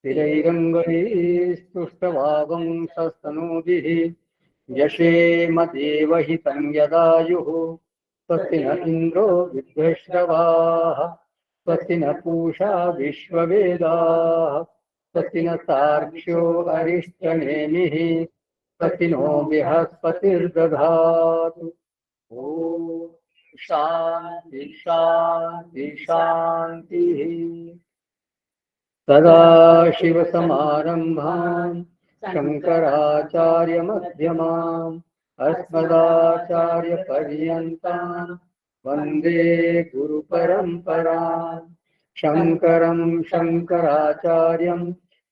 स्थिरैरङ्गैस्तुष्टवागुंसस्तनूभिः यशेम देवहितं यदायुः। स्वस्ति न इन्द्रो विद्वश्रवाः स्वस्ति न पूषा विश्ववेदाः स्वस्ति न सार्क्ष्यो अरिष्टनेमिः स्वस्ति नो बृहस्पतिर्दधातु। ॐ शान्ति शान्ति शान्तिः। सदाशिवसमारम्भाम् शङ्कराचार्यमध्यमाम् अस्मदाचार्यपर्यन्ताम् वन्दे गुरुपरम्पराम्। शङ्करं शङ्कराचार्यं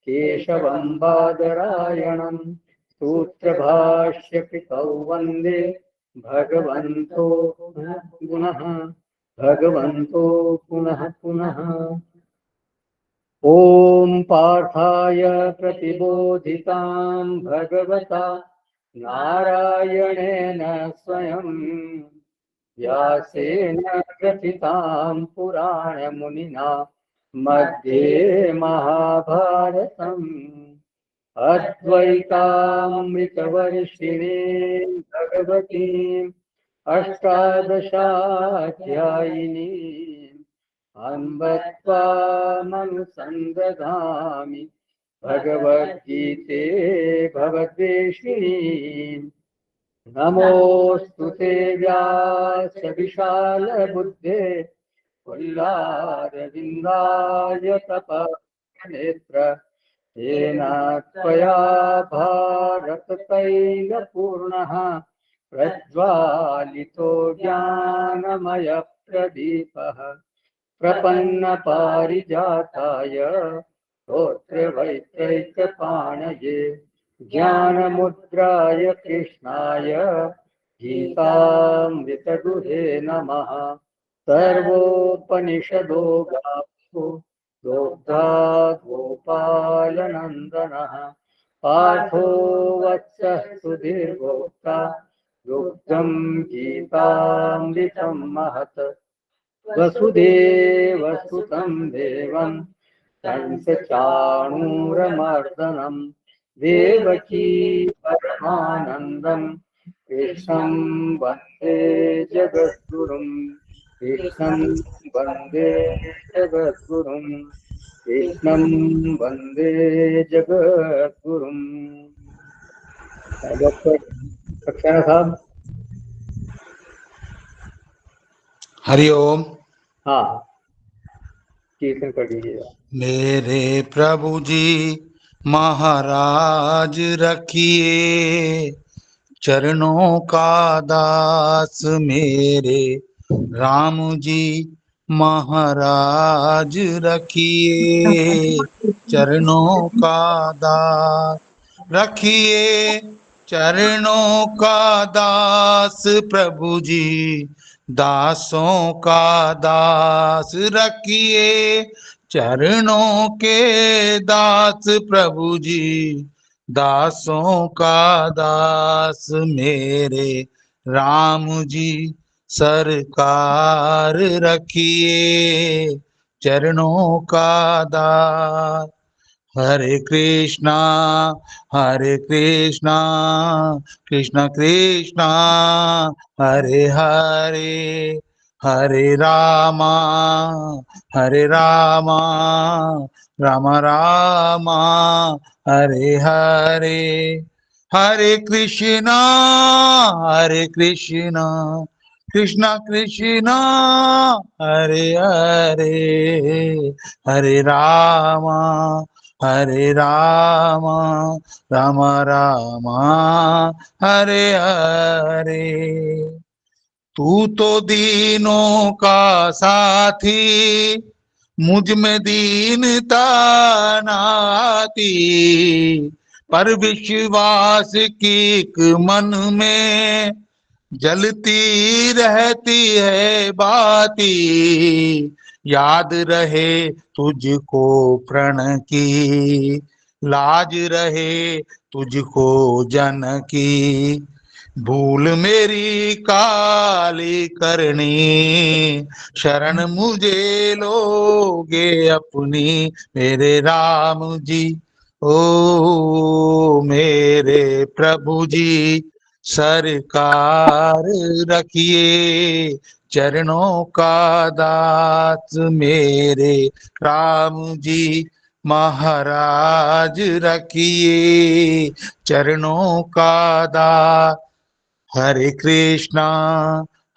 केशवं बादरायणम् सूत्रभाष्यकृतौ वन्दे भगवन्तो पुनः पुनः। ॐ पार्थाय प्रतिबोधितां भगवता नारायणेन स्वयं व्यासेन ग्रथितां पुराणमुनिना मध्ये महाभारतम् अद्वैतामृतवर्षिणे भगवतीम् अष्टादशाध्यायिनी अम्ब त्वामनुसन्दधामि भगवद्गीते भवद्वेषिणी। नमोऽस्तु ते व्यास विशालबुद्धे पुल्लारविन्दाय तपनेत्र येन त्वया भारततैलपूर्णः प्रज्वालितो ज्ञानमयप्रदीपः प्रपन्नपारिजाताय स्तोत्रवैत्रैकपाणये ज्ञानमुद्राय कृष्णाय गीतामृतदुहे नमः। सर्वोपनिषदो गावो दोग्धा गोपालनन्दनः पार्थो वत्सः सुधीर्भोक्ता दुग्धं गीतामृतं महत्। वसुदेवसुतं देवं कंसचाणूरमर्दनं देवकी परमानन्दं कृष्णं वन्दे जगद्गुरुं। कृष्णं वन्दे जगद्गुरुं। कृष्णं वन्दे जगद्गुरुं। डॉक्टर सक्सेना साहब। हरिओम। हाँ, कीर्तन कर दीजिएगा। मेरे प्रभु जी महाराज रखिए चरणों का दास मेरे राम जी महाराज रखिए चरणों का दास रखिए चरणों का दास प्रभु जी दासों का दास रखिए चरणों के दास प्रभु जी दासों का दास मेरे राम जी सरकार रखिए चरणों का दास। हरे कृष्णा कृष्ण कृष्णा हरे हरे हरे रामा राम रामा हरे हरे। हरे कृष्णा कृष्ण कृष्ण हरे हरे हरे रामा राम रामा हरे हरे। तू तो दीनों का साथी मुझ में दीनता नाती पर विश्वास की एक मन में जलती रहती है बाती याद रहे तुझको प्रण की लाज रहे तुझको जन की भूल मेरी काली करनी, शरण मुझे लोगे अपनी मेरे राम जी। ओ मेरे प्रभु जी, सरकार रखिए, चरणों का दास मेरे राम जी। महाराज रखिए, चरणों का दास। हरे कृष्णा,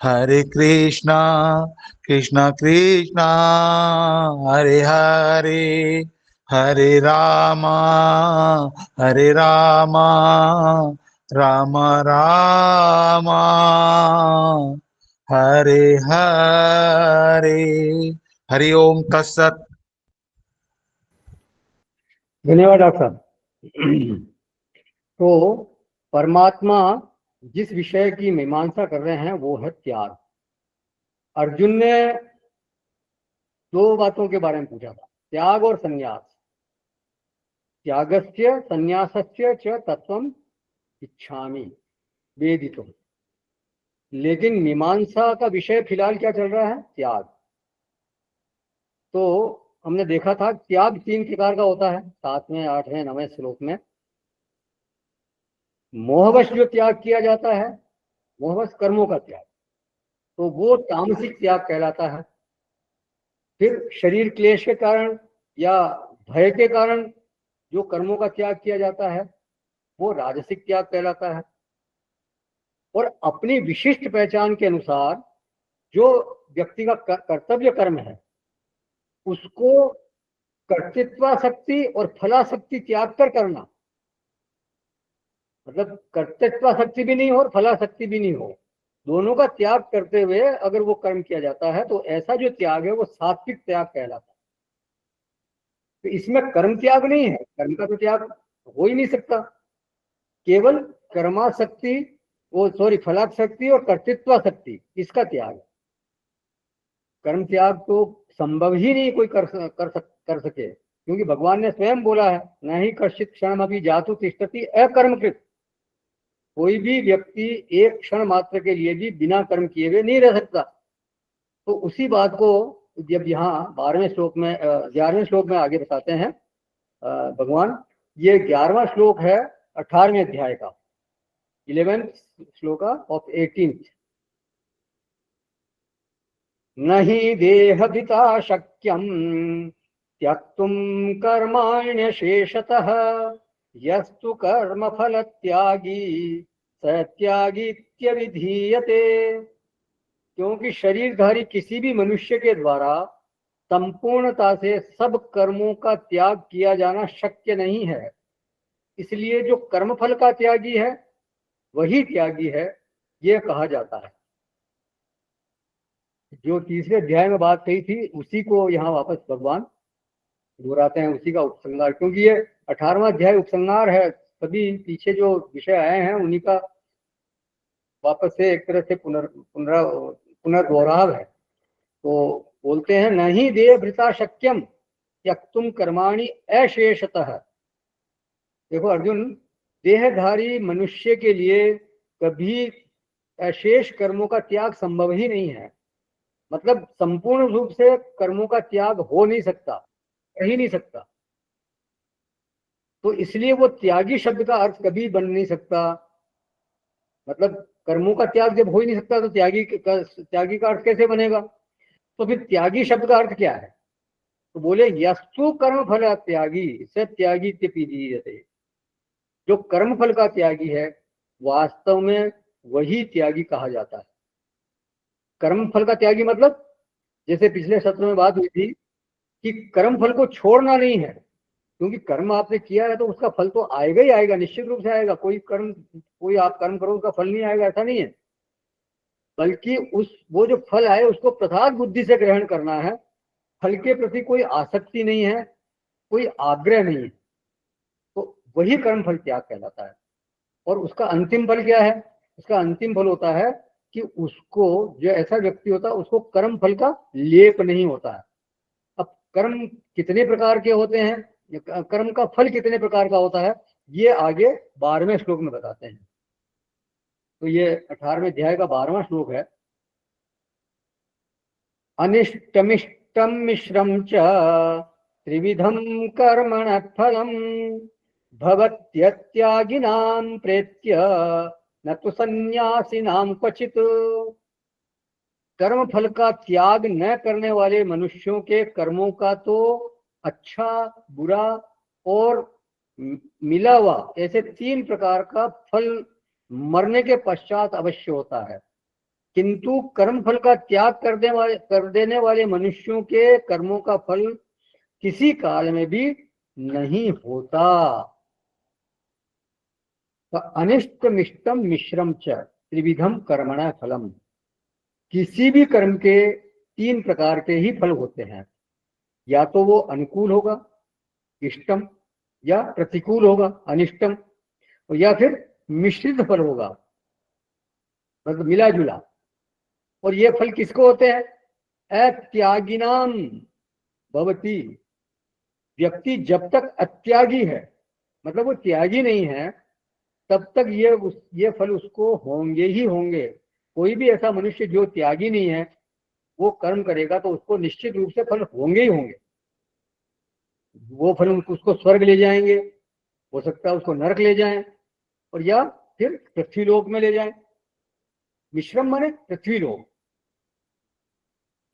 हरे कृष्णा, कृष्णा कृष्णा, हरे हरे, हरे रामा, हरे रामा, राम रामा, हरे हरे। हरि ओम तत्सत। धन्यवाद डॉक्टर साहब। तो परमात्मा जिस विषय की मीमांसा कर रहे हैं वो है त्याग। अर्जुन ने दो बातों के बारे में पूछा था, त्याग और संन्यास। त्यागस्य संन्यासस्य च तत्वम इच्छामि वेदितुम। लेकिन मीमांसा का विषय फिलहाल क्या चल रहा है? त्याग। तो हमने देखा था त्याग 3 प्रकार का होता है, 7वें 8वें 9वें श्लोक में। मोहवश जो त्याग किया जाता है, मोहवश कर्मों का त्याग, तो वो तामसिक त्याग कहलाता है। फिर शरीर क्लेश के कारण या भय के कारण जो कर्मों का त्याग किया जाता है वो राजसिक त्याग कहलाता है। और अपनी विशिष्ट पहचान के अनुसार जो व्यक्ति का कर्तव्य कर्म है उसको कर्तृत्वासक्ति और फलासक्ति त्याग कर करना, मतलब कर्तृत्वासक्ति भी नहीं हो और फलासक्ति भी नहीं हो, दोनों का त्याग करते हुए अगर वो कर्म किया जाता है तो ऐसा जो त्याग है वो सात्विक त्याग कहलाता है। तो इसमें कर्म त्याग नहीं है, कर्म का तो त्याग हो ही नहीं सकता। केवल कर्माशक्ति, वो सॉरी फलाशक्ति और कर्तृत्वाशक्ति, इसका त्याग। कर्म त्याग तो संभव ही नहीं कोई कर सके, क्योंकि भगवान ने स्वयं बोला है, न ही कश्चित क्षण अभी जातु तिष्ठति अकर्मकृत। कोई भी व्यक्ति एक क्षण मात्र के लिए भी बिना कर्म किए हुए नहीं रह सकता। तो उसी बात को जब यहाँ 12वें श्लोक में 11वें श्लोक में आगे बताते हैं भगवान, ये 11वां श्लोक है 18वें अध्याय का, 11th श्लोक ऑफ 18th। नहि देहभिता शक्यम त्यक्तुम कर्माण्यशेषतः यस्तु कर्म फल त्यागी सत्यागीत्यभिधीयते। क्योंकि शरीरधारी किसी भी मनुष्य के द्वारा संपूर्णता से सब कर्मों का त्याग किया जाना शक्य नहीं है, इसलिए जो कर्मफल का त्यागी है वही त्यागी है, यह कहा जाता है। जो तीसरे अध्याय में बात कही थी उसी को यहाँ वापस भगवान दोहराते हैं, उसी का उपसंहार, क्योंकि ये 18वां अध्याय उपसंहार है। सभी पीछे जो विषय आए हैं उन्हीं का वापस से एक तरह से पुनर्दोहराव है। तो बोलते हैं, नहीं देह भृता शक्यम त्यक्तुम कर्माणि अशेषतः। देखो अर्जुन, देहधारी मनुष्य के लिए कभी अशेष कर्मों का त्याग संभव ही नहीं है, मतलब संपूर्ण रूप से कर्मों का त्याग हो नहीं सकता, कर ही नहीं सकता। तो इसलिए वो त्यागी शब्द का अर्थ कभी बन नहीं सकता। मतलब कर्मों का त्याग जब हो ही नहीं सकता तो त्यागी का अर्थ कैसे बनेगा? तो फिर त्यागी शब्द का अर्थ क्या है? तो बोले, यस्तु कर्म फल त्यागी स त्यागी त्यपीजीयते। जो कर्म फल का त्यागी है वास्तव में वही त्यागी कहा जाता है। कर्म फल का त्यागी मतलब, जैसे पिछले सत्र में बात हुई थी कि कर्म फल को छोड़ना नहीं है, क्योंकि कर्म आपने किया है तो उसका फल तो आएगा ही आएगा, निश्चित रूप से आएगा। कोई आप कर्म करो उसका फल नहीं आएगा ऐसा नहीं है, बल्कि वो जो फल आए उसको प्रसाद बुद्धि से ग्रहण करना है। फल के प्रति कोई आसक्ति नहीं है, कोई आग्रह नहीं है, तो वही कर्म फल त्याग कहलाता है। और उसका अंतिम फल क्या है? उसका अंतिम फल होता है कि उसको, जो ऐसा व्यक्ति होता है उसको कर्म फल का लेप नहीं होता है। अब कर्म कितने प्रकार के होते हैं, कर्म का फल कितने प्रकार का होता है, ये आगे 12वें श्लोक में बताते हैं। तो ये 18वें अध्याय का 12वां श्लोक है। अनिष्टमिष्टम मिश्रम च त्रिविधम कर्मण फलम भवत्यत्यागिनां प्रेत्य न तो सन्यासिनां क्वचित। कर्म फल का त्याग न करने वाले मनुष्यों के कर्मों का तो अच्छा, बुरा और मिला हुआ ऐसे 3 प्रकार का फल मरने के पश्चात अवश्य होता है, किंतु कर्म फल का त्याग कर देने वाले मनुष्यों के कर्मों का फल किसी काल में भी नहीं होता। तो अनिष्टमिष्टम मिश्रम च त्रिविधम कर्मणा फलम, किसी भी कर्म के 3 प्रकार के ही फल होते हैं, या तो वो अनुकूल होगा इष्टम, या प्रतिकूल होगा अनिष्टम, या फिर मिश्रित फल होगा मतलब मिला जुला। और ये फल किसको होते हैं? अत्यागिनाम भवती, व्यक्ति जब तक अत्यागी है मतलब वो त्यागी नहीं है तब तक ये फल उसको होंगे ही होंगे। कोई भी ऐसा मनुष्य जो त्यागी नहीं है वो कर्म करेगा तो उसको निश्चित रूप से फल होंगे ही होंगे। वो फल उसको स्वर्ग ले जाएंगे, हो सकता है उसको नरक ले जाएं, और या फिर पृथ्वी लोक में ले जाएं। मिश्रम माने पृथ्वी लोक,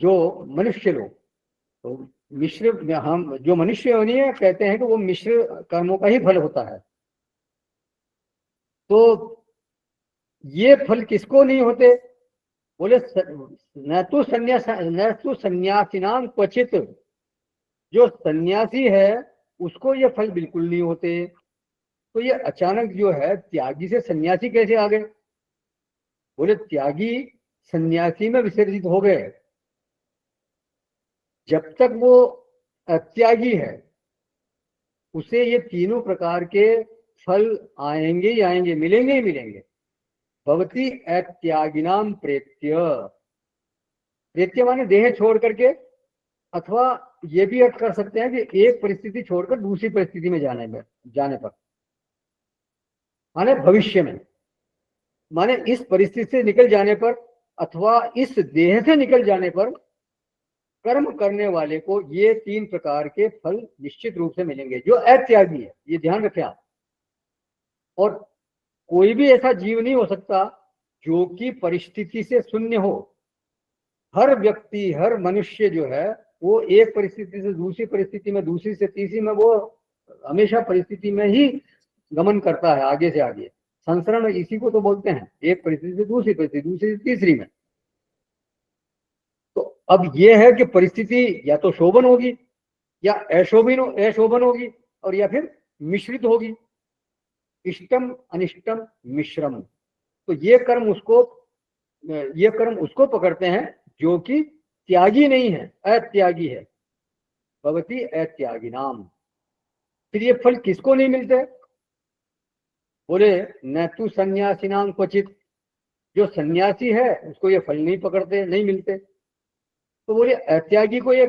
जो मनुष्य लोग। तो मिश्र, हम जो मनुष्य योनि है कहते हैं कि वो मिश्र कर्मों का ही फल होता है। तो ये फल किसको नहीं होते? बोले न तो सन्यासिनाम क्वचित, जो सन्यासी है उसको ये फल बिल्कुल नहीं होते। तो ये अचानक जो है त्यागी से सन्यासी कैसे आ गए? बोले त्यागी सन्यासी में विसर्जित हो गए। जब तक वो त्यागी है उसे ये तीनों प्रकार के फल आएंगे ही आएंगे, मिलेंगे ही मिलेंगे। भवती अत्यागिनाम प्रेत्य, प्रेत्य माने देह छोड़ करके, अथवा ये भी अर्थ कर सकते हैं कि एक परिस्थिति छोड़कर दूसरी परिस्थिति में जाने पर, माने भविष्य में, माने इस परिस्थिति से निकल जाने पर अथवा इस देह से निकल जाने पर कर्म करने वाले को ये 3 प्रकार के फल निश्चित रूप से मिलेंगे, जो अत्यागी है। ये ध्यान रखें आप। और कोई भी ऐसा जीव नहीं हो सकता जो कि परिस्थिति से शून्य हो। हर व्यक्ति, हर मनुष्य जो है वो एक परिस्थिति से दूसरी परिस्थिति में, दूसरी से तीसरी में, वो हमेशा परिस्थिति में ही गमन करता है, आगे से आगे। संसरण इसी को तो बोलते हैं, एक परिस्थिति से दूसरी परिस्थिति, दूसरी से तीसरी में। तो अब ये है कि परिस्थिति या तो शोभन होगी या अशोभन होगी, और या फिर मिश्रित होगी, इष्टम अनिष्टम मिश्रम। तो ये कर्म उसको पकड़ते हैं जो कि त्यागी नहीं है, अत्यागी है। भवती अत्यागी नाम। फिर ये फल किसको नहीं मिलते? बोले न तु सन्यासी नाम क्वचित, जो सन्यासी है उसको ये फल नहीं पकड़ते, नहीं मिलते। तो बोले अत्यागी को ये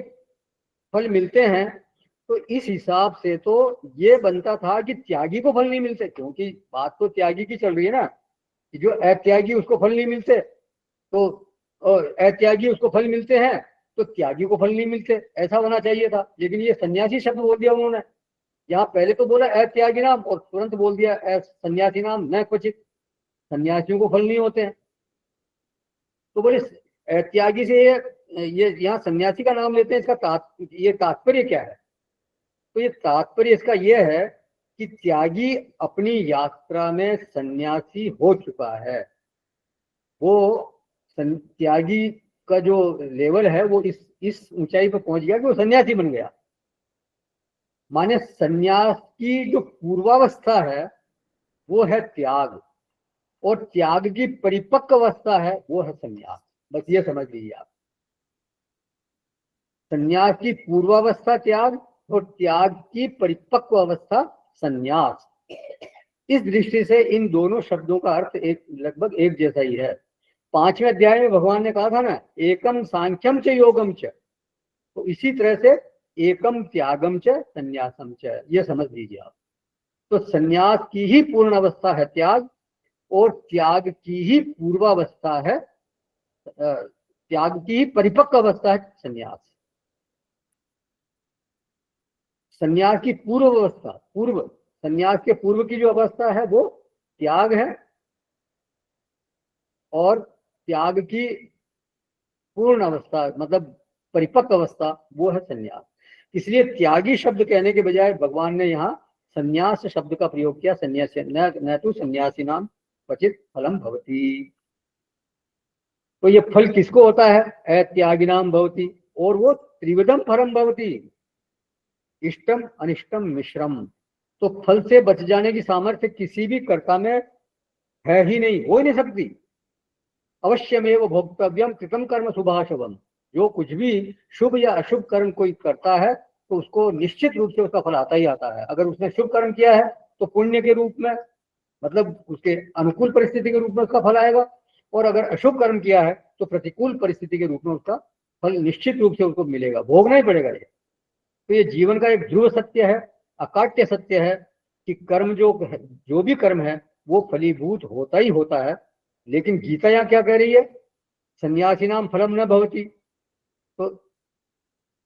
फल मिलते हैं। तो इस हिसाब से तो ये बनता था कि त्यागी को फल नहीं मिलते, क्योंकि बात तो त्यागी की चल रही है ना, कि जो अत्यागी उसको फल नहीं मिलते, तो अत्यागी उसको फल मिलते हैं, तो त्यागी को फल नहीं मिलते, ऐसा होना चाहिए था। लेकिन ये सन्यासी शब्द बोल दिया उन्होंने। यहाँ पहले तो बोला अत्यागी नाम और तुरंत बोल दिया सन्यासी नाम न क्वचित, सन्यासियों को फल नहीं होते हैं। तो बोले त्यागी से ये यहाँ सन्यासी का नाम लेते हैं, इसका ये तात्पर्य क्या है? तो ये तात्पर्य इसका ये है कि त्यागी अपनी यात्रा में सन्यासी हो चुका है। वो त्यागी का जो लेवल है वो इस ऊंचाई पर पहुंच गया कि वो सन्यासी बन गया। माने सन्यास की जो पूर्वावस्था है वो है त्याग, और त्याग की परिपक्व अवस्था है वो है सन्यास। बस ये समझ लीजिए आप, सन्यास की पूर्वावस्था त्याग और त्याग की परिपक्व अवस्था सन्यास। इस दृष्टि से इन दोनों शब्दों का अर्थ लगभग एक जैसा ही है। 5वें अध्याय में भगवान ने कहा था ना, एकम सांख्यम च योगम च, तो इसी तरह से एकम त्यागम च संन्यासम च, ये समझ लीजिए आप। तो संन्यास की ही पूर्ण अवस्था है त्याग, और त्याग की ही पूर्वावस्था है, त्याग की ही परिपक्व अवस्था है संन्यास। संन्यास की पूर्व अवस्था, पूर्व संन्यास के पूर्व की जो अवस्था है वो त्याग है, और त्याग की पूर्ण अवस्था मतलब परिपक्व अवस्था वो है संन्यास। इसलिए त्यागी शब्द कहने के बजाय भगवान ने यहाँ संन्यास शब्द का प्रयोग किया। संन्यास न तो सन्यासी नाम क्वचित फलम भवति। तो ये फल किसको होता है? अत्यागी नाम भवति। और वो त्रिविधम फलम भवति, इष्टम अनिष्टम मिश्रम। तो फल से बच जाने की सामर्थ्य किसी भी कर्ता में है ही नहीं, हो ही नहीं सकती। अवश्यमेव भोक्तव्यम कृतम कर्म शुभाशुभम। जो कुछ भी शुभ या अशुभ कर्म कोई करता है तो उसको निश्चित रूप से उसका फल आता ही आता है। अगर उसने शुभ कर्म किया है तो पुण्य के रूप में, मतलब उसके अनुकूल परिस्थिति के रूप में उसका फल आएगा, और अगर अशुभ कर्म किया है तो प्रतिकूल परिस्थिति के रूप में उसका फल निश्चित रूप से उसको मिलेगा, भोगना ही पड़ेगा ये। तो ये जीवन का एक ध्रुव सत्य है, अकाट्य सत्य है कि कर्म जो भी कर्म है वो फलीभूत होता ही होता है। लेकिन गीता यहाँ क्या कह रही है? सन्यासी नाम फलम न भवति। तो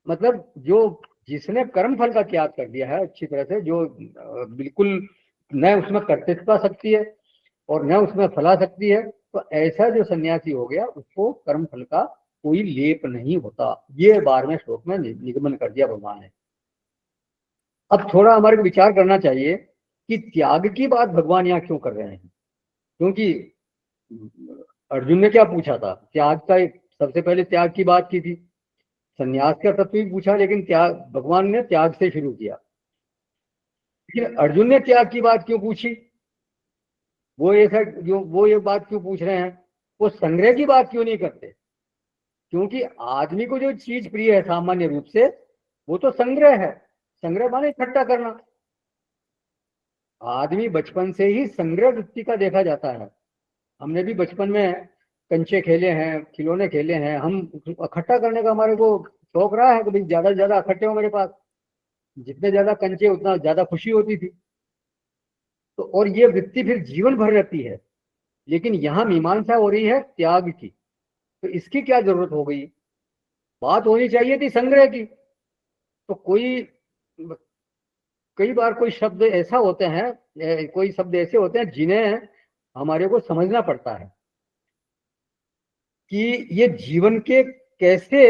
मतलब जो जिसने कर्म फल का त्याग कर दिया है अच्छी तरह से, जो बिल्कुल न उसमें कर्तृत्व शक्ति है और न उसमें फला शक्ति है, तो ऐसा जो सन्यासी हो गया उसको कर्म फल का कोई लेप नहीं होता। ये 12वें श्लोक में निगमन कर दिया भगवान ने। अब थोड़ा हमारे को विचार करना चाहिए कि त्याग की बात भगवान यहाँ क्यों कर रहे हैं। क्योंकि अर्जुन ने क्या पूछा था? त्याग का, सबसे पहले त्याग की बात की थी, संन्यास का तत्व भी पूछा, लेकिन त्याग भगवान ने त्याग से शुरू किया। लेकिन अर्जुन ने त्याग की बात क्यों पूछी? वो ये बात क्यों पूछ रहे हैं? वो संग्रह की बात क्यों नहीं करते? क्योंकि आदमी को जो चीज प्रिय है सामान्य रूप से वो तो संग्रह है। संग्रह माने इकट्ठा करना। आदमी बचपन से ही संग्रह वृत्ति का देखा जाता है। हमने भी बचपन में कंचे खेले हैं, खिलौने खेले हैं, हम इकट्ठा करने का हमारे को शौक रहा है कि भाई ज्यादा से ज्यादा इकट्ठे हो मेरे पास। जितने ज्यादा कंचे उतना ज्यादा खुशी होती थी। तो और ये वृत्ति फिर जीवन भर रहती है। लेकिन यहाँ मीमांसा हो रही है त्याग की, तो इसकी क्या जरूरत हो गई? बात होनी चाहिए थी संग्रह की। तो कई बार कोई शब्द ऐसा होते हैं, कोई शब्द ऐसे होते हैं जिन्हें हमारे को समझना पड़ता है कि ये जीवन के कैसे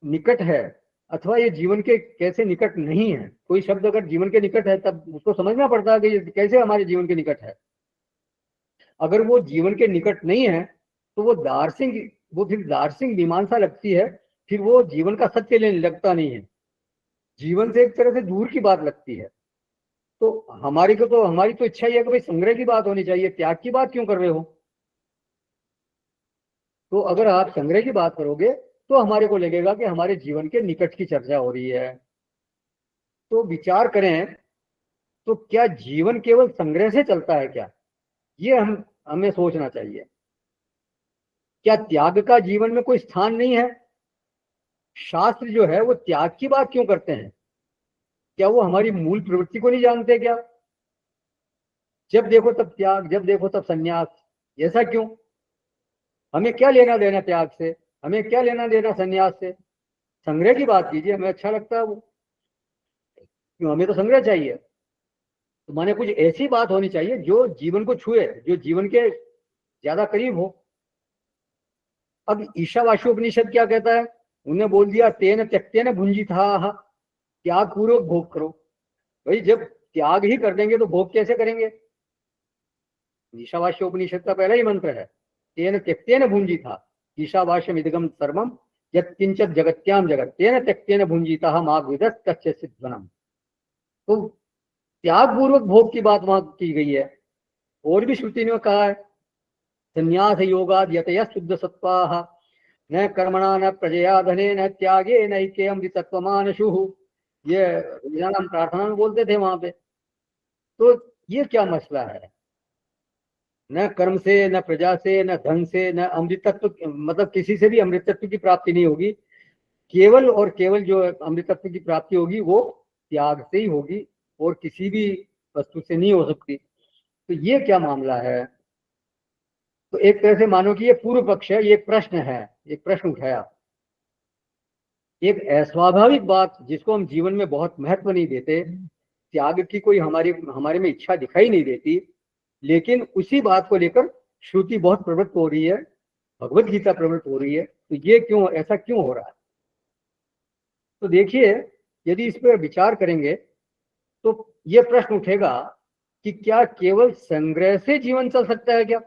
निकट है अथवा ये जीवन के कैसे निकट नहीं है। कोई शब्द अगर जीवन के निकट है तब उसको समझना पड़ता है कि ये कैसे हमारे जीवन के निकट है। अगर वो जीवन के निकट नहीं है तो वो फिर दार्शनिक मीमांसा लगती है, फिर वो जीवन का सत्य लेने लगता नहीं है, जीवन से एक तरह से दूर की बात लगती है। तो हमारी तो इच्छा ही है कि भाई संग्रह की बात होनी चाहिए, त्याग की बात क्यों कर रहे हो? तो अगर आप संग्रह की बात करोगे तो हमारे को लगेगा कि हमारे जीवन के निकट की चर्चा हो रही है। तो विचार करें तो क्या जीवन केवल संग्रह से चलता है क्या? ये हमें सोचना चाहिए। क्या त्याग का जीवन में कोई स्थान नहीं है? शास्त्र जो है वो त्याग की बात क्यों करते हैं? क्या वो हमारी मूल प्रवृत्ति को नहीं जानते क्या? जब देखो तब त्याग, जब देखो तब संन्यास, ऐसा क्यों? हमें क्या लेना देना त्याग से? हमें क्या लेना देना संन्यास से? संग्रह की बात कीजिए, हमें अच्छा लगता है वो। क्यों, हमें तो संग्रह चाहिए। तो माने कुछ ऐसी बात होनी चाहिए जो जीवन को छुए, जो जीवन के ज्यादा करीब हो। अब ईशावास्योपनिषद क्या कहता है? उन्हें बोल दिया तेन त्यक्तेन भुंजिता, त्याग पूर्वक भोग करो। भाई जब त्याग ही कर देंगे तो भोग कैसे करेंगे? ईशावास्योपनिषद का पहला ही मंत्र है तेन त्यक्तेन भुंजिता ईशावास्यम इदगम सर्वम यत्किंचित जगत्याम जगत तेन त्यक्तेन भुंजिता मा विदत् कच्चित् ध्वनम्। तो त्याग पूर्वक भोग की बात वहां की गई है। और भी श्रुति ने कहा है संन्यास योगाद यतय शुद्ध सत्वाः न कर्मणा न प्रजया धने न त्यागे नैके अमृतत्वमानशुः। ये हम प्रार्थना में बोलते थे वहां पे। तो ये क्या मसला है? न कर्म से, न प्रजा से, न धन से, न अमृतत्व, मतलब किसी से भी अमृतत्व की प्राप्ति नहीं होगी। केवल और केवल जो अमृतत्व की प्राप्ति होगी वो त्याग से ही होगी और किसी भी वस्तु से नहीं हो सकती। तो ये क्या मामला है? तो एक तरह से मानो कि ये पूर्व पक्ष है, ये एक प्रश्न है, एक प्रश्न उठाया। एक अस्वाभाविक बात जिसको हम जीवन में बहुत महत्व नहीं देते, त्याग की कोई हमारे में इच्छा दिखाई नहीं देती, लेकिन उसी बात को लेकर श्रुति बहुत प्रवृत्त हो रही है, भगवत गीता प्रवृत्त हो रही है। तो ये क्यों, ऐसा क्यों हो रहा है? तो देखिए, यदि इस पर विचार करेंगे तो ये प्रश्न उठेगा कि क्या केवल संग्रह से जीवन चल सकता है क्या?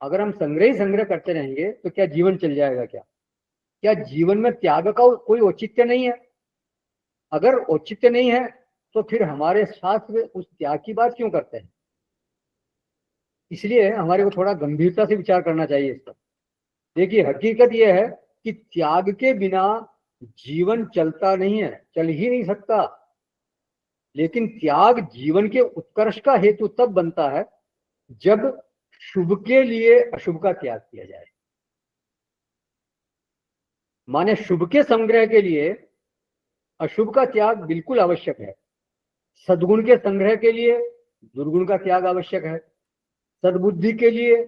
अगर हम संग्रह ही संग्रह करते रहेंगे तो क्या जीवन चल जाएगा क्या? क्या जीवन में त्याग का कोई औचित्य नहीं है? अगर औचित्य नहीं है तो फिर हमारे शास्त्र उस त्याग की बात क्यों करते हैं? इसलिए हमारे को थोड़ा गंभीरता से विचार करना चाहिए इस पर। देखिए, हकीकत यह है कि त्याग के बिना जीवन चलता नहीं है, चल ही नहीं सकता। लेकिन त्याग जीवन के उत्कर्ष का हेतु तब बनता है जब शुभ के लिए अशुभ का त्याग किया जाए। माने शुभ के संग्रह के लिए अशुभ का त्याग बिल्कुल आवश्यक है। सद्गुण के संग्रह के लिए दुर्गुण का त्याग आवश्यक है। सद्बुद्धि के लिए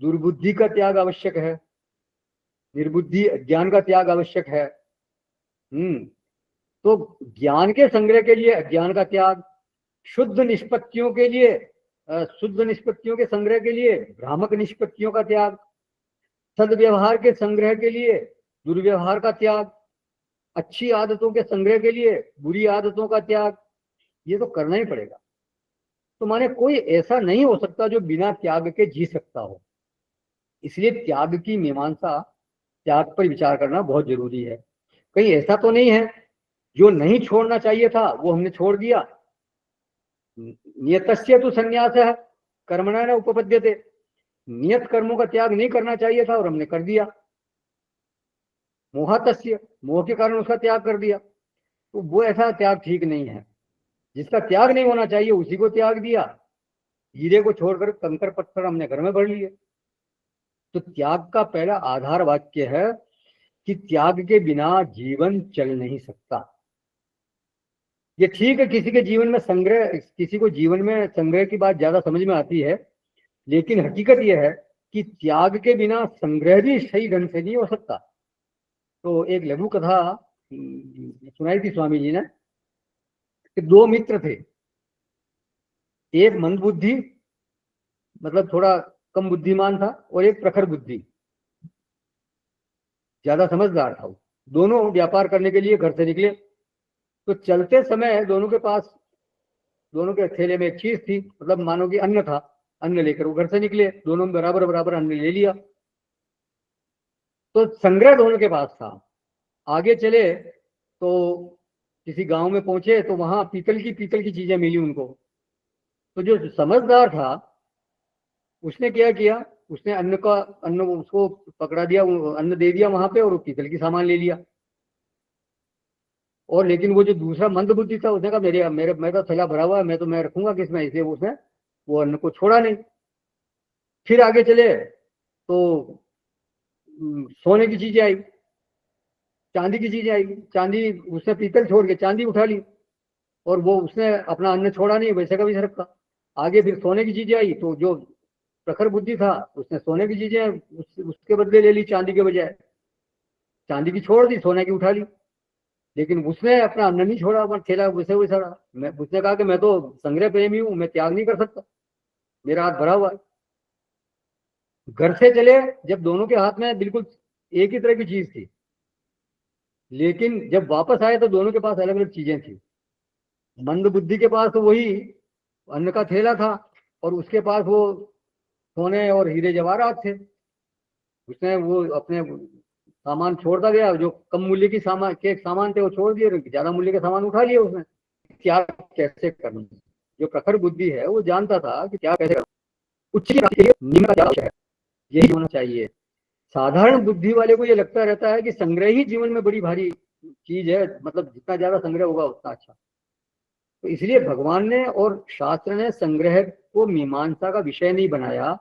दुर्बुद्धि का त्याग आवश्यक है। निर्बुद्धि अज्ञान का त्याग आवश्यक है। तो ज्ञान के संग्रह के लिए अज्ञान का त्याग, शुद्ध निष्पत्तियों के लिए शुद्ध निष्पत्तियों के संग्रह के लिए भ्रामक निष्पत्तियों का त्याग, सद्व्यवहार के संग्रह के लिए दुर्व्यवहार का त्याग, अच्छी आदतों के संग्रह के लिए बुरी आदतों का त्याग, ये तो करना ही पड़ेगा। तो माने कोई ऐसा नहीं हो सकता जो बिना त्याग के जी सकता हो। इसलिए त्याग की मीमांसा, त्याग पर विचार करना बहुत जरूरी है। कहीं ऐसा तो नहीं है जो नहीं छोड़ना चाहिए था वो हमने छोड़ दिया। नियतस्य तो संन्यासः कर्मणा न उपपद्यते। नियत कर्मों का त्याग नहीं करना चाहिए था और हमने कर दिया। मोहतस्य, मोह के कारण उसका त्याग कर दिया। तो वो ऐसा त्याग ठीक नहीं है। जिसका त्याग नहीं होना चाहिए उसी को त्याग दिया। हीरे को छोड़कर कंकर पत्थर हमने घर में भर लिए। तो त्याग का पहला आधार वाक्य है कि त्याग के बिना जीवन चल नहीं सकता। ये ठीक है, किसी के जीवन में संग्रह, किसी को जीवन में संग्रह की बात ज्यादा समझ में आती है, लेकिन हकीकत यह है कि त्याग के बिना संग्रह भी सही ढंग से नहीं हो सकता। तो एक लघु कथा सुनाई थी स्वामी जी ने कि दो मित्र थे। एक मंदबुद्धि, मतलब थोड़ा कम बुद्धिमान था, और एक प्रखर बुद्धि, ज्यादा समझदार था। वो दोनों व्यापार करने के लिए घर से निकले। तो चलते समय दोनों के थैले में एक चीज थी, मतलब मानो कि अन्न था। अन्न लेकर वो घर से निकले, दोनों बराबर बराबर अन्न ले लिया। तो संग्रह दोनों के पास था। आगे चले तो किसी गांव में पहुंचे तो वहां पीतल की चीजें मिली उनको। तो जो समझदार था उसने क्या किया, उसने अन्न उसको पकड़ा दिया, अन्न दे दिया वहां पे, और वो पीतल की सामान ले लिया। और लेकिन वो जो दूसरा मंदबुद्धि था उसने कहा मेरा थैला भरा हुआ है, मैं रखूंगा किसमें, इसलिए उसने वो अन्न को छोड़ा नहीं। फिर आगे चले तो सोने की चीजें आई, चांदी की चीजें आई। चांदी, उसने पीतल छोड़ के चांदी उठा ली, और वो उसने अपना अन्न छोड़ा नहीं, वैसे का वैसे रखा। आगे फिर सोने की चीजें आई, तो जो प्रखर बुद्धि था उसने सोने की चीजें उसके बदले ले ली, चांदी के बजाय। चांदी की छोड़ दी, सोने की उठा ली। लेकिन उसने अपना अन्न नहीं छोड़ा, अपना ठेला वैसे वैसा रहा। उसने कहा कि मैं तो संग्रह प्रेमी हूं, मैं त्याग नहीं कर सकता, मेरा हाथ भरा हुआ है। घर से चले, जब दोनों के हाथ में बिल्कुल एक ही तरह की चीज थी, लेकिन जब वापस आए तो दोनों के पास अलग अलग चीजें थी। मंद बुद्धि के पास तो वही अन्न का थैला था, और उसके पास वो सोने और हीरे जवाहरात थे। उसने वो अपने सामान छोड़ता गया, जो कम मूल्य की सामान थे वो छोड़ दिए, ज्यादा मूल्य के सामान उठा लिए उसने। क्या कैसे करना, जो प्रखर बुद्धि है वो जानता था कि क्या कैसे करना। उच्च के लिए निम्न का क्या है, यही होना चाहिए। साधारण बुद्धि वाले को ये लगता रहता है कि संग्रह ही जीवन में बड़ी भारी चीज है, मतलब जितना ज्यादा संग्रह होगा उतना अच्छा। तो इसलिए भगवान ने और शास्त्र ने संग्रह को मीमांसा का विषय नहीं बनाया।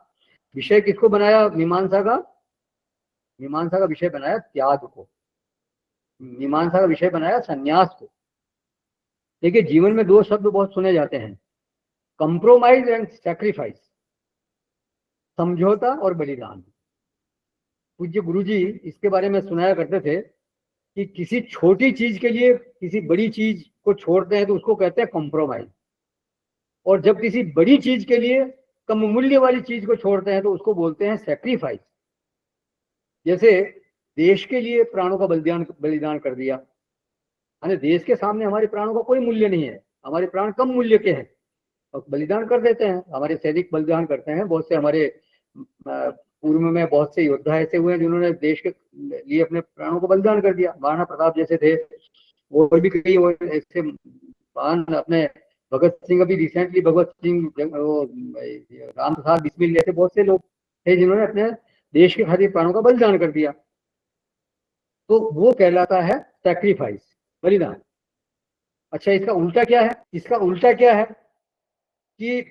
विषय किसको बनाया? मीमांसा का विषय बनाया त्याग को। मीमांसा का विषय बनाया संन्यास को। देखिए, जीवन में दो शब्द बहुत सुने जाते हैं, कंप्रोमाइज एंड सैक्रिफाइस। समझौता और बलिदान। पूज्य गुरुजी इसके बारे में सुनाया करते थे कि किसी छोटी चीज के लिए किसी बड़ी चीज को छोड़ते हैं तो उसको कहते हैं कॉम्प्रोमाइज, और जब किसी बड़ी चीज के लिए कम मूल्य वाली चीज को छोड़ते हैं तो उसको बोलते हैं सैक्रिफाइस। जैसे देश के लिए प्राणों का बलिदान बलिदान कर दिया, यानी देश के सामने हमारे प्राणों का कोई मूल्य नहीं है, हमारे प्राण कम मूल्य के हैं और बलिदान कर देते हैं। हमारे सैनिक बलिदान करते हैं, बहुत से हमारे पूर्व में बहुत से योद्धा ऐसे हुए हैं जिन्होंने देश के लिए अपने प्राणों को बलिदान कर दिया। महाराणा प्रताप जैसे थे, और भी कई ऐसे महान अपने भगत सिंह, अभी रिसेंटली भगत सिंह, राम प्रसाद बिस्मिल जैसे बहुत से लोग थे जिन्होंने अपने देश के खातिर प्राणों का बलिदान कर दिया। तो वो कहलाता है सैक्रिफाइस, बलिदान। अच्छा, इसका उल्टा क्या है? इसका उल्टा क्या है कि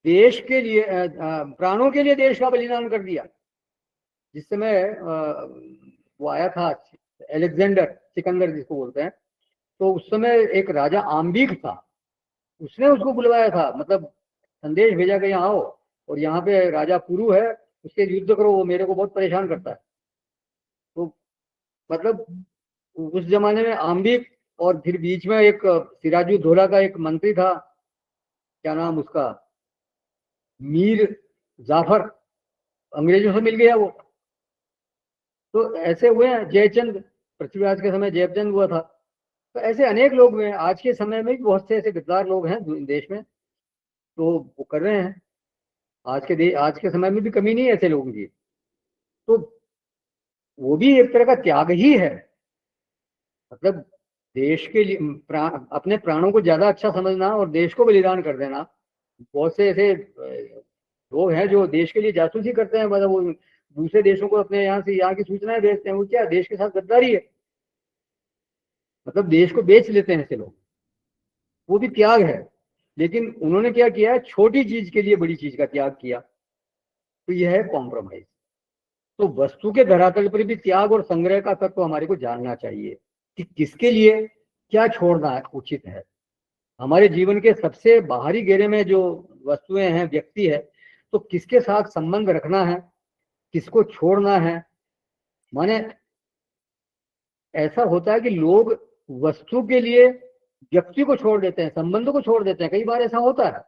देश के लिए प्राणों के लिए देश का बलिदान कर दिया। जिस समय वो आया था अलेक्जेंडर, सिकंदर जिसको बोलते हैं, तो उस समय एक राजा आम्बिक था, उसने उसको बुलवाया था, मतलब संदेश भेजा कि यहाँ आओ और यहाँ पे राजा पुरु है, उसके युद्ध करो, वो मेरे को बहुत परेशान करता है। तो मतलब उस जमाने में आम्बिक, और फिर बीच में एक सिराजुद्दौला का एक मंत्री था, क्या नाम उसका, मीर जाफर, अंग्रेजों से मिल गया वो। तो ऐसे हुए हैं जयचंद, पृथ्वीराज के समय जयचंद हुआ था। तो ऐसे अनेक लोग हुए हैं, आज के समय में भी बहुत से ऐसे गद्दार लोग हैं देश में, तो वो कर रहे हैं। आज के समय में भी कमी नहीं है ऐसे लोगों की। तो वो भी एक तरह का त्याग ही है, मतलब देश के लिए अपने प्राणों को ज्यादा अच्छा समझना और देश को बलिदान कर देना। बहुत से ऐसे लोग हैं जो देश के लिए जासूसी करते हैं, मतलब वो दूसरे देशों को अपने यहाँ से यहाँ की सूचनाएं भेजते हैं, वो क्या देश के साथ गद्दारी है, मतलब देश को बेच लेते हैं ऐसे लोग। वो भी त्याग है, लेकिन उन्होंने क्या किया है, छोटी चीज के लिए बड़ी चीज का त्याग किया, तो यह है कॉम्प्रोमाइज। तो वस्तु के धरातल पर भी त्याग और संग्रह का तत्व हमारे को जानना चाहिए कि किसके लिए क्या छोड़ना उचित है। हमारे जीवन के सबसे बाहरी घेरे में जो वस्तुएं हैं, व्यक्ति है, तो किसके साथ संबंध रखना है, किसको छोड़ना है। माने ऐसा होता है कि लोग वस्तु के लिए व्यक्ति को छोड़ देते हैं, संबंधों को छोड़ देते हैं, कई बार ऐसा होता है।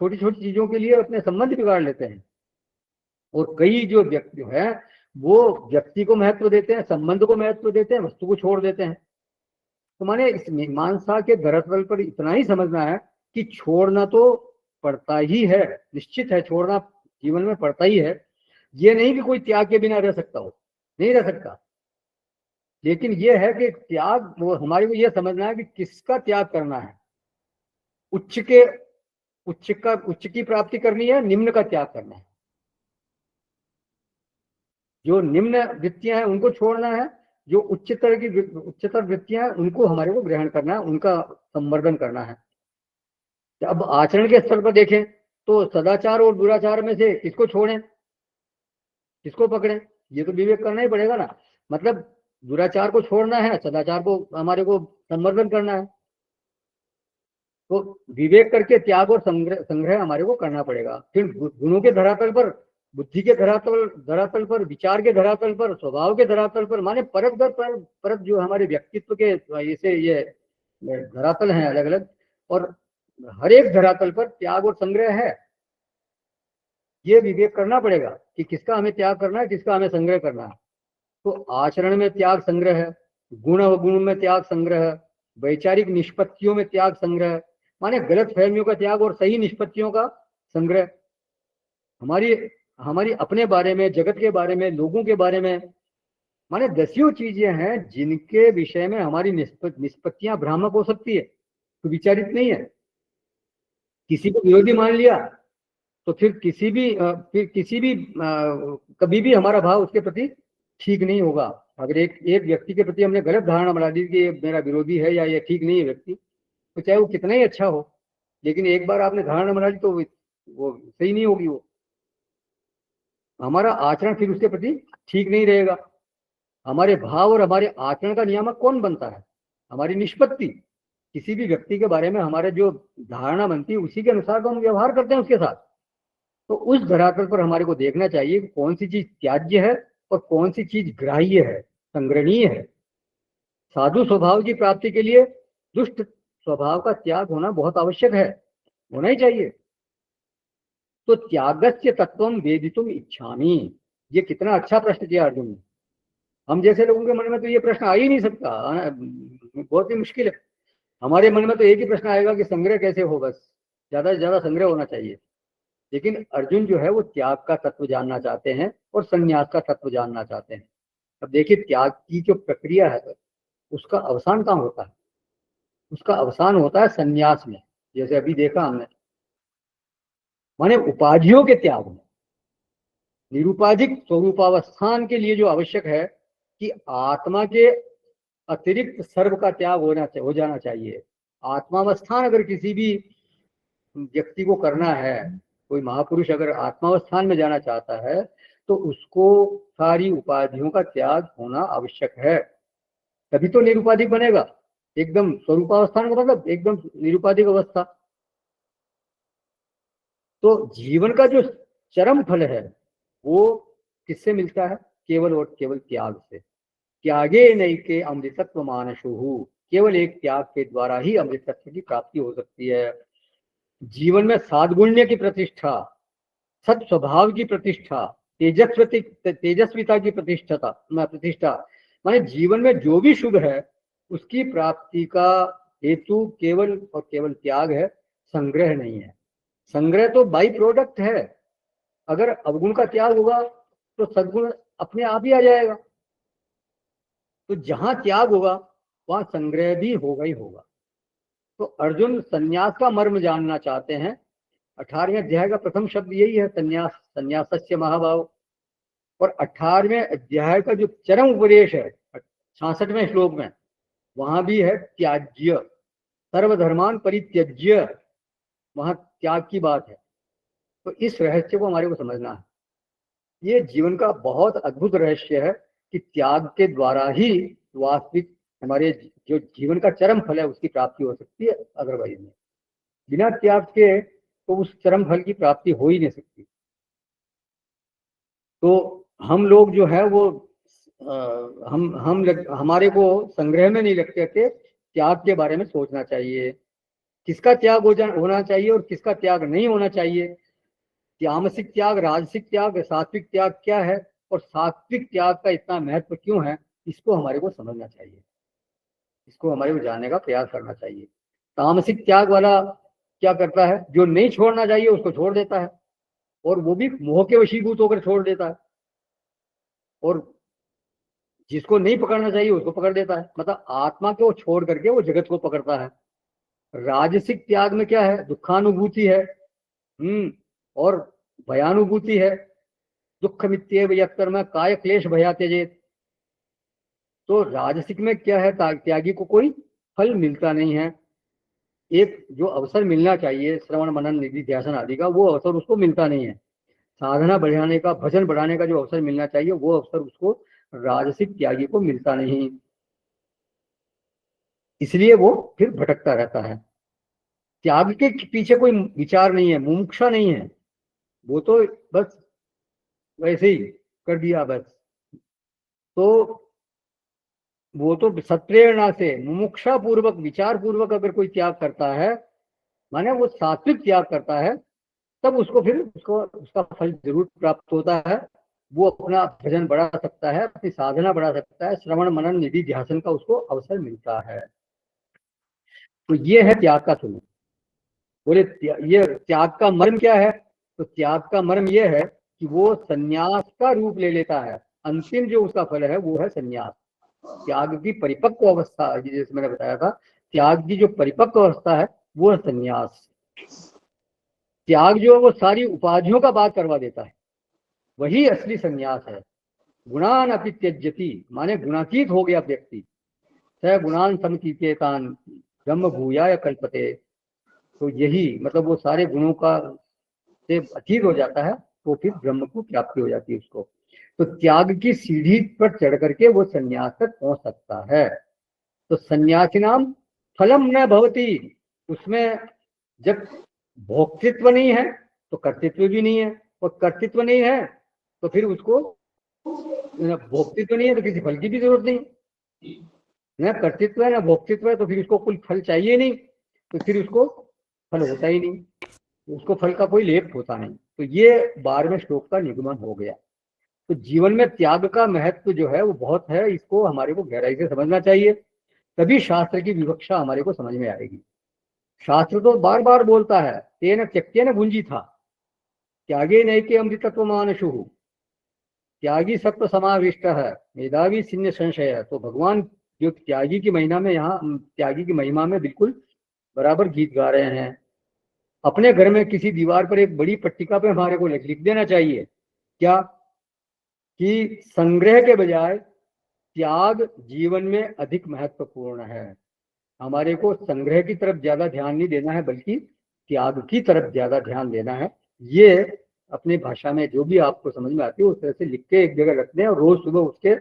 छोटी छोटी चीजों के लिए अपने संबंध बिगाड़ लेते हैं, और कई जो व्यक्ति है वो व्यक्ति को महत्व देते हैं, संबंध को महत्व देते हैं, वस्तु को छोड़ देते हैं। तो माने इस मीमांसा के धरातल पर इतना ही समझना है कि छोड़ना तो पड़ता ही है, निश्चित है, छोड़ना जीवन में पड़ता ही है। ये नहीं कि कोई त्याग के बिना रह सकता हो, नहीं रह सकता, लेकिन ये है कि त्याग, वो हमारे को ये समझना है कि किसका त्याग करना है। उच्च की प्राप्ति करनी है, निम्न का त्याग करना है। जो निम्न वृत्तियां हैं उनको छोड़ना है, जो उच्चतर वृत्तियां हैं उनको हमारे को ग्रहण करना है, उनका संवर्धन करना है। अब आचरण के स्तर पर देखें तो सदाचार और दुराचार में से किसको छोड़ें, किसको पकड़ें, ये तो विवेक करना ही पड़ेगा ना। मतलब दुराचार को छोड़ना है, सदाचार को हमारे को संवर्धन करना है, तो विवेक करके त्याग और संग्रह हमारे को करना पड़ेगा। फिर गुणों के धरातल पर, बुद्धि के धरातल पर, विचार के धरातल पर, स्वभाव के धरातल पर, माने परत दर परत जो हमारे व्यक्तित्व के ये धरातल हैं अलग अलग, और हर एक धरातल पर त्याग और संग्रह है। ये विवेक करना पड़ेगा कि किसका हमें त्याग करना है, किसका हमें संग्रह करना है। तो आचरण में त्याग संग्रह है, गुण अवगुण में त्याग संग्रह, वैचारिक निष्पत्तियों में त्याग संग्रह, माने गलत फहमियों का त्याग और सही निष्पत्तियों का संग्रह। हमारी अपने बारे में, जगत के बारे में, लोगों के बारे में, माने दसियों चीजें हैं जिनके विषय में हमारी निष्पत्तियां भ्रामक हो सकती है, तो विचारित नहीं है। किसी को विरोधी मान लिया तो फिर किसी भी कभी भी हमारा भाव उसके प्रति ठीक नहीं होगा। अगर एक व्यक्ति के प्रति हमने गलत धारणा बना दी कि ये मेरा विरोधी है या ये ठीक नहीं है व्यक्ति, तो चाहे वो कितना ही अच्छा हो, लेकिन एक बार आपने धारणा बना ली तो वो सही नहीं होगी। वो हमारा आचरण फिर उसके प्रति ठीक नहीं रहेगा। हमारे भाव और हमारे आचरण का नियामक कौन बनता है? हमारी निष्पत्ति। किसी भी व्यक्ति के बारे में हमारे जो धारणा बनती है उसी के अनुसार तो हम व्यवहार करते हैं उसके साथ। तो उस धरातल पर हमारे को देखना चाहिए कि कौन सी चीज त्याज्य है और कौन सी चीज ग्राह्य है, संग्रहणीय है। साधु स्वभाव की प्राप्ति के लिए दुष्ट स्वभाव का त्याग होना बहुत आवश्यक है, होना ही चाहिए। तो त्यागस्य तत्वम वेदितुम इच्छामि, ये कितना अच्छा प्रश्न किया अर्जुन ने। हम जैसे लोगों के मन में तो ये प्रश्न आ ही नहीं सकता, बहुत ही मुश्किल है। हमारे मन में तो एक ही प्रश्न आएगा कि संग्रह कैसे हो, बस ज्यादा से ज्यादा संग्रह होना चाहिए। लेकिन अर्जुन जो है वो त्याग का तत्व जानना चाहते हैं और संन्यास का तत्व जानना चाहते हैं। अब देखिए, त्याग की जो प्रक्रिया है उसका अवसान कहाँ होता है? उसका अवसान होता है संन्यास में। जैसे अभी देखा हमने, माने उपाधियों के त्याग में, निरुपाधिक स्वरूपावस्थान के लिए जो आवश्यक है कि आत्मा के अतिरिक्त सर्व का त्याग हो जाना चाहिए। आत्मावस्थान अगर किसी भी व्यक्ति को करना है, कोई महापुरुष अगर आत्मावस्थान में जाना चाहता है, तो उसको सारी उपाधियों का त्याग होना आवश्यक है, तभी तो निरुपाधिक बनेगा। एकदम स्वरूपावस्थान का मतलब एकदम निरुपाधिक अवस्था। तो जीवन का जो चरम फल है वो किससे मिलता है? केवल और केवल त्याग से। त्यागे नैके अमृतत्व मानसुहु, केवल एक त्याग के द्वारा ही अमृतत्व की प्राप्ति हो सकती है। जीवन में साद्गुण्य की प्रतिष्ठा, सत स्वभाव की प्रतिष्ठा, तेजस्विता की प्रतिष्ठा माने जीवन में जो भी शुभ है उसकी प्राप्ति का हेतु केवल और केवल त्याग है, संग्रह नहीं है। संग्रह तो बाई प्रोडक्ट है। अगर अवगुण का त्याग होगा तो सद्गुण अपने आप ही आ जाएगा। तो जहां त्याग होगा वहां संग्रह भी होगा ही होगा। तो अर्जुन संन्यास का मर्म जानना चाहते हैं। 18वें अध्याय का प्रथम शब्द यही है, संन्यास, संन्यासस्य महाभाव। और 18वें अध्याय का जो चरम उपदेश है 66वें श्लोक में, वहां भी है त्याज्य, सर्वधर्मान परित्यज्य, वहां त्याग की बात है। तो इस रहस्य को हमारे को समझना है। ये जीवन का बहुत अद्भुत रहस्य है कि त्याग के द्वारा ही वास्तविक हमारे जो जीवन का चरम फल है उसकी प्राप्ति हो सकती है। अदरवाइज में बिना त्याग के तो उस चरम फल की प्राप्ति हो ही नहीं सकती। तो हम लोग जो है वो हमारे को संग्रह में नहीं लगते थे, त्याग के बारे में सोचना चाहिए। किसका त्याग होना चाहिए और किसका त्याग नहीं होना चाहिए। तामसिक त्याग, राजसिक त्याग, सात्विक त्याग क्या है और सात्विक त्याग का इतना महत्व क्यों है, इसको हमारे को समझना चाहिए, इसको हमारे को जानने का प्रयास करना चाहिए। तामसिक त्याग वाला क्या करता है? जो नहीं छोड़ना चाहिए उसको छोड़ देता है, और वो भी मोह के वशीभूत होकर छोड़ देता है, और जिसको नहीं पकड़ना चाहिए उसको पकड़ देता है। मतलब आत्मा को छोड़ करके वो जगत को पकड़ता है। राजसिक त्याग में क्या है? दुखानुभूति है, और भयानुभूति है। दुख मित्येव यत्कर्म काय क्लेश भया त्यजेत। तो राजसिक में क्या है? त्यागी को कोई फल मिलता नहीं है। एक जो अवसर मिलना चाहिए श्रवण मनन निधि ध्यान आदि का, वो अवसर उसको मिलता नहीं है। साधना बढ़ाने का, भजन बढ़ाने का जो अवसर मिलना चाहिए वो अवसर उसको राजसिक त्यागी को मिलता नहीं, इसलिए वो फिर भटकता रहता है। त्याग के पीछे कोई विचार नहीं है, मुमुक्षा नहीं है, वो तो बस वैसे ही कर दिया बस। तो वो तो सत्प्रेरणा से मुमुक्षा पूर्वक, विचार पूर्वक अगर कोई त्याग करता है, माने वो सात्विक त्याग करता है, तब उसको फिर उसका फल जरूर प्राप्त होता है। वो अपना भजन बढ़ा सकता है, अपनी साधना बढ़ा सकता है, श्रवण मनन निधि ध्यान का उसको अवसर मिलता है। तो ये है त्याग का स्वरूप। बोले ये त्याग का मर्म क्या है? तो त्याग का मर्म ये है कि वो संन्यास का रूप ले लेता है। अंतिम जो उसका फल है वो है संन्यास। त्याग की परिपक्व अवस्था, जैसे मैंने बताया था, त्याग की जो परिपक्व अवस्था है वो है संन्यास। त्याग जो है वो सारी उपाधियों का बात करवा देता है, वही असली संन्यास है। गुणान अपि त्यज्यति, माने गुणातीत हो गया व्यक्ति। स गुणान समतीतेतान ब्रह्म भूयाय कल्पते। तो यही मतलब वो सारे गुणों का से अतीत हो जाता है, तो फिर ब्रह्म को प्राप्ति हो जाती है उसको। तो त्याग की सीढ़ी पर चढ़ करके वो संन्यास तक पहुंच सकता है। तो सन्यासी नाम फलम न भवती, उसमें जब भोक्तृत्व नहीं है तो कर्तृत्व भी नहीं है, और कर्तृत्व नहीं है तो फिर उसको भोक्तृत्व नहीं है तो किसी फल की भी जरूरत नहीं। न कर्तृत्व है न भोक्तृत्व है तो फिर उसको कोई फल चाहिए नहीं, तो फिर उसको फल होता ही नहीं, उसको फल का कोई लेप होता नहीं। तो ये 12वें श्लोक का निगमन हो गया। तो जीवन में त्याग का महत्व जो है वो बहुत है, इसको हमारे को गहराई से समझना चाहिए, तभी शास्त्र की विवक्षा हमारे को समझ में आएगी। शास्त्र तो बार बार बोलता है, तेन त्यक्तेन भुंजी था त्यागे नैके अमृतत्व मानशु, त्यागी सत्व समाविष्ट है मेधावी सिन्य संशय है। तो भगवान जो त्यागी की महिमा में, यहाँ त्यागी की महिमा में बिल्कुल बराबर गीत गा रहे हैं। अपने घर में किसी दीवार पर एक बड़ी पट्टिका पे हमारे को लिख देना चाहिए क्या, कि संग्रह के बजाय त्याग जीवन में अधिक महत्वपूर्ण है। हमारे को संग्रह की तरफ ज्यादा ध्यान नहीं देना है, बल्कि त्याग की तरफ ज्यादा ध्यान देना है। ये अपनी भाषा में जो भी आपको समझ में आती है उस तरह से लिख के एक जगह रख दें, और रोज सुबह उठ के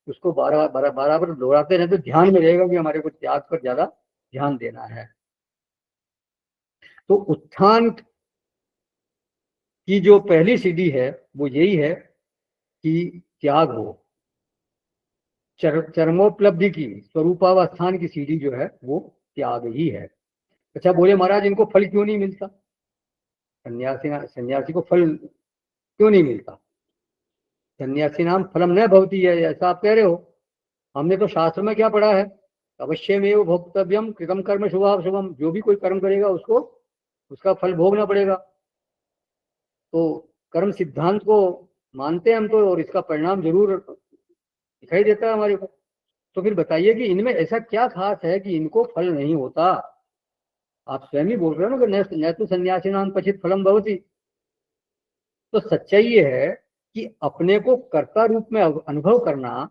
उसको बराबर दोहराते रहे तो ध्यान में रहेगा कि हमारे को त्याग पर ज्यादा ध्यान देना है। तो उत्थान की जो पहली सीढ़ी है वो यही है कि त्याग हो। चरमोपलब्धि की स्वरूपावस्थान की सीढ़ी जो है वो त्याग ही है। अच्छा, बोले महाराज इनको फल क्यों नहीं मिलता, सन्यासी को फल क्यों नहीं मिलता? सन्यासी नाम फलम न भवती है, ऐसा आप कह रहे हो। हमने तो शास्त्र में क्या पढ़ा है, अवश्यमेव भोक्तव्यम कृतम कर्म शुभम, जो भी कोई कर्म करेगा उसको उसका फल भोगना पड़ेगा। तो कर्म सिद्धांत को मानते हैं हम तो, और इसका परिणाम जरूर दिखाई देता है हमारे को। तो फिर बताइए कि इनमें ऐसा क्या खास है कि इनको फल नहीं होता? आप स्वयं ही बोल रहे हो ना कि न तो सन्यासी नाम पचित फलम भवती। तो सच्चाई ये है कि अपने को कर्ता रूप में अनुभव करना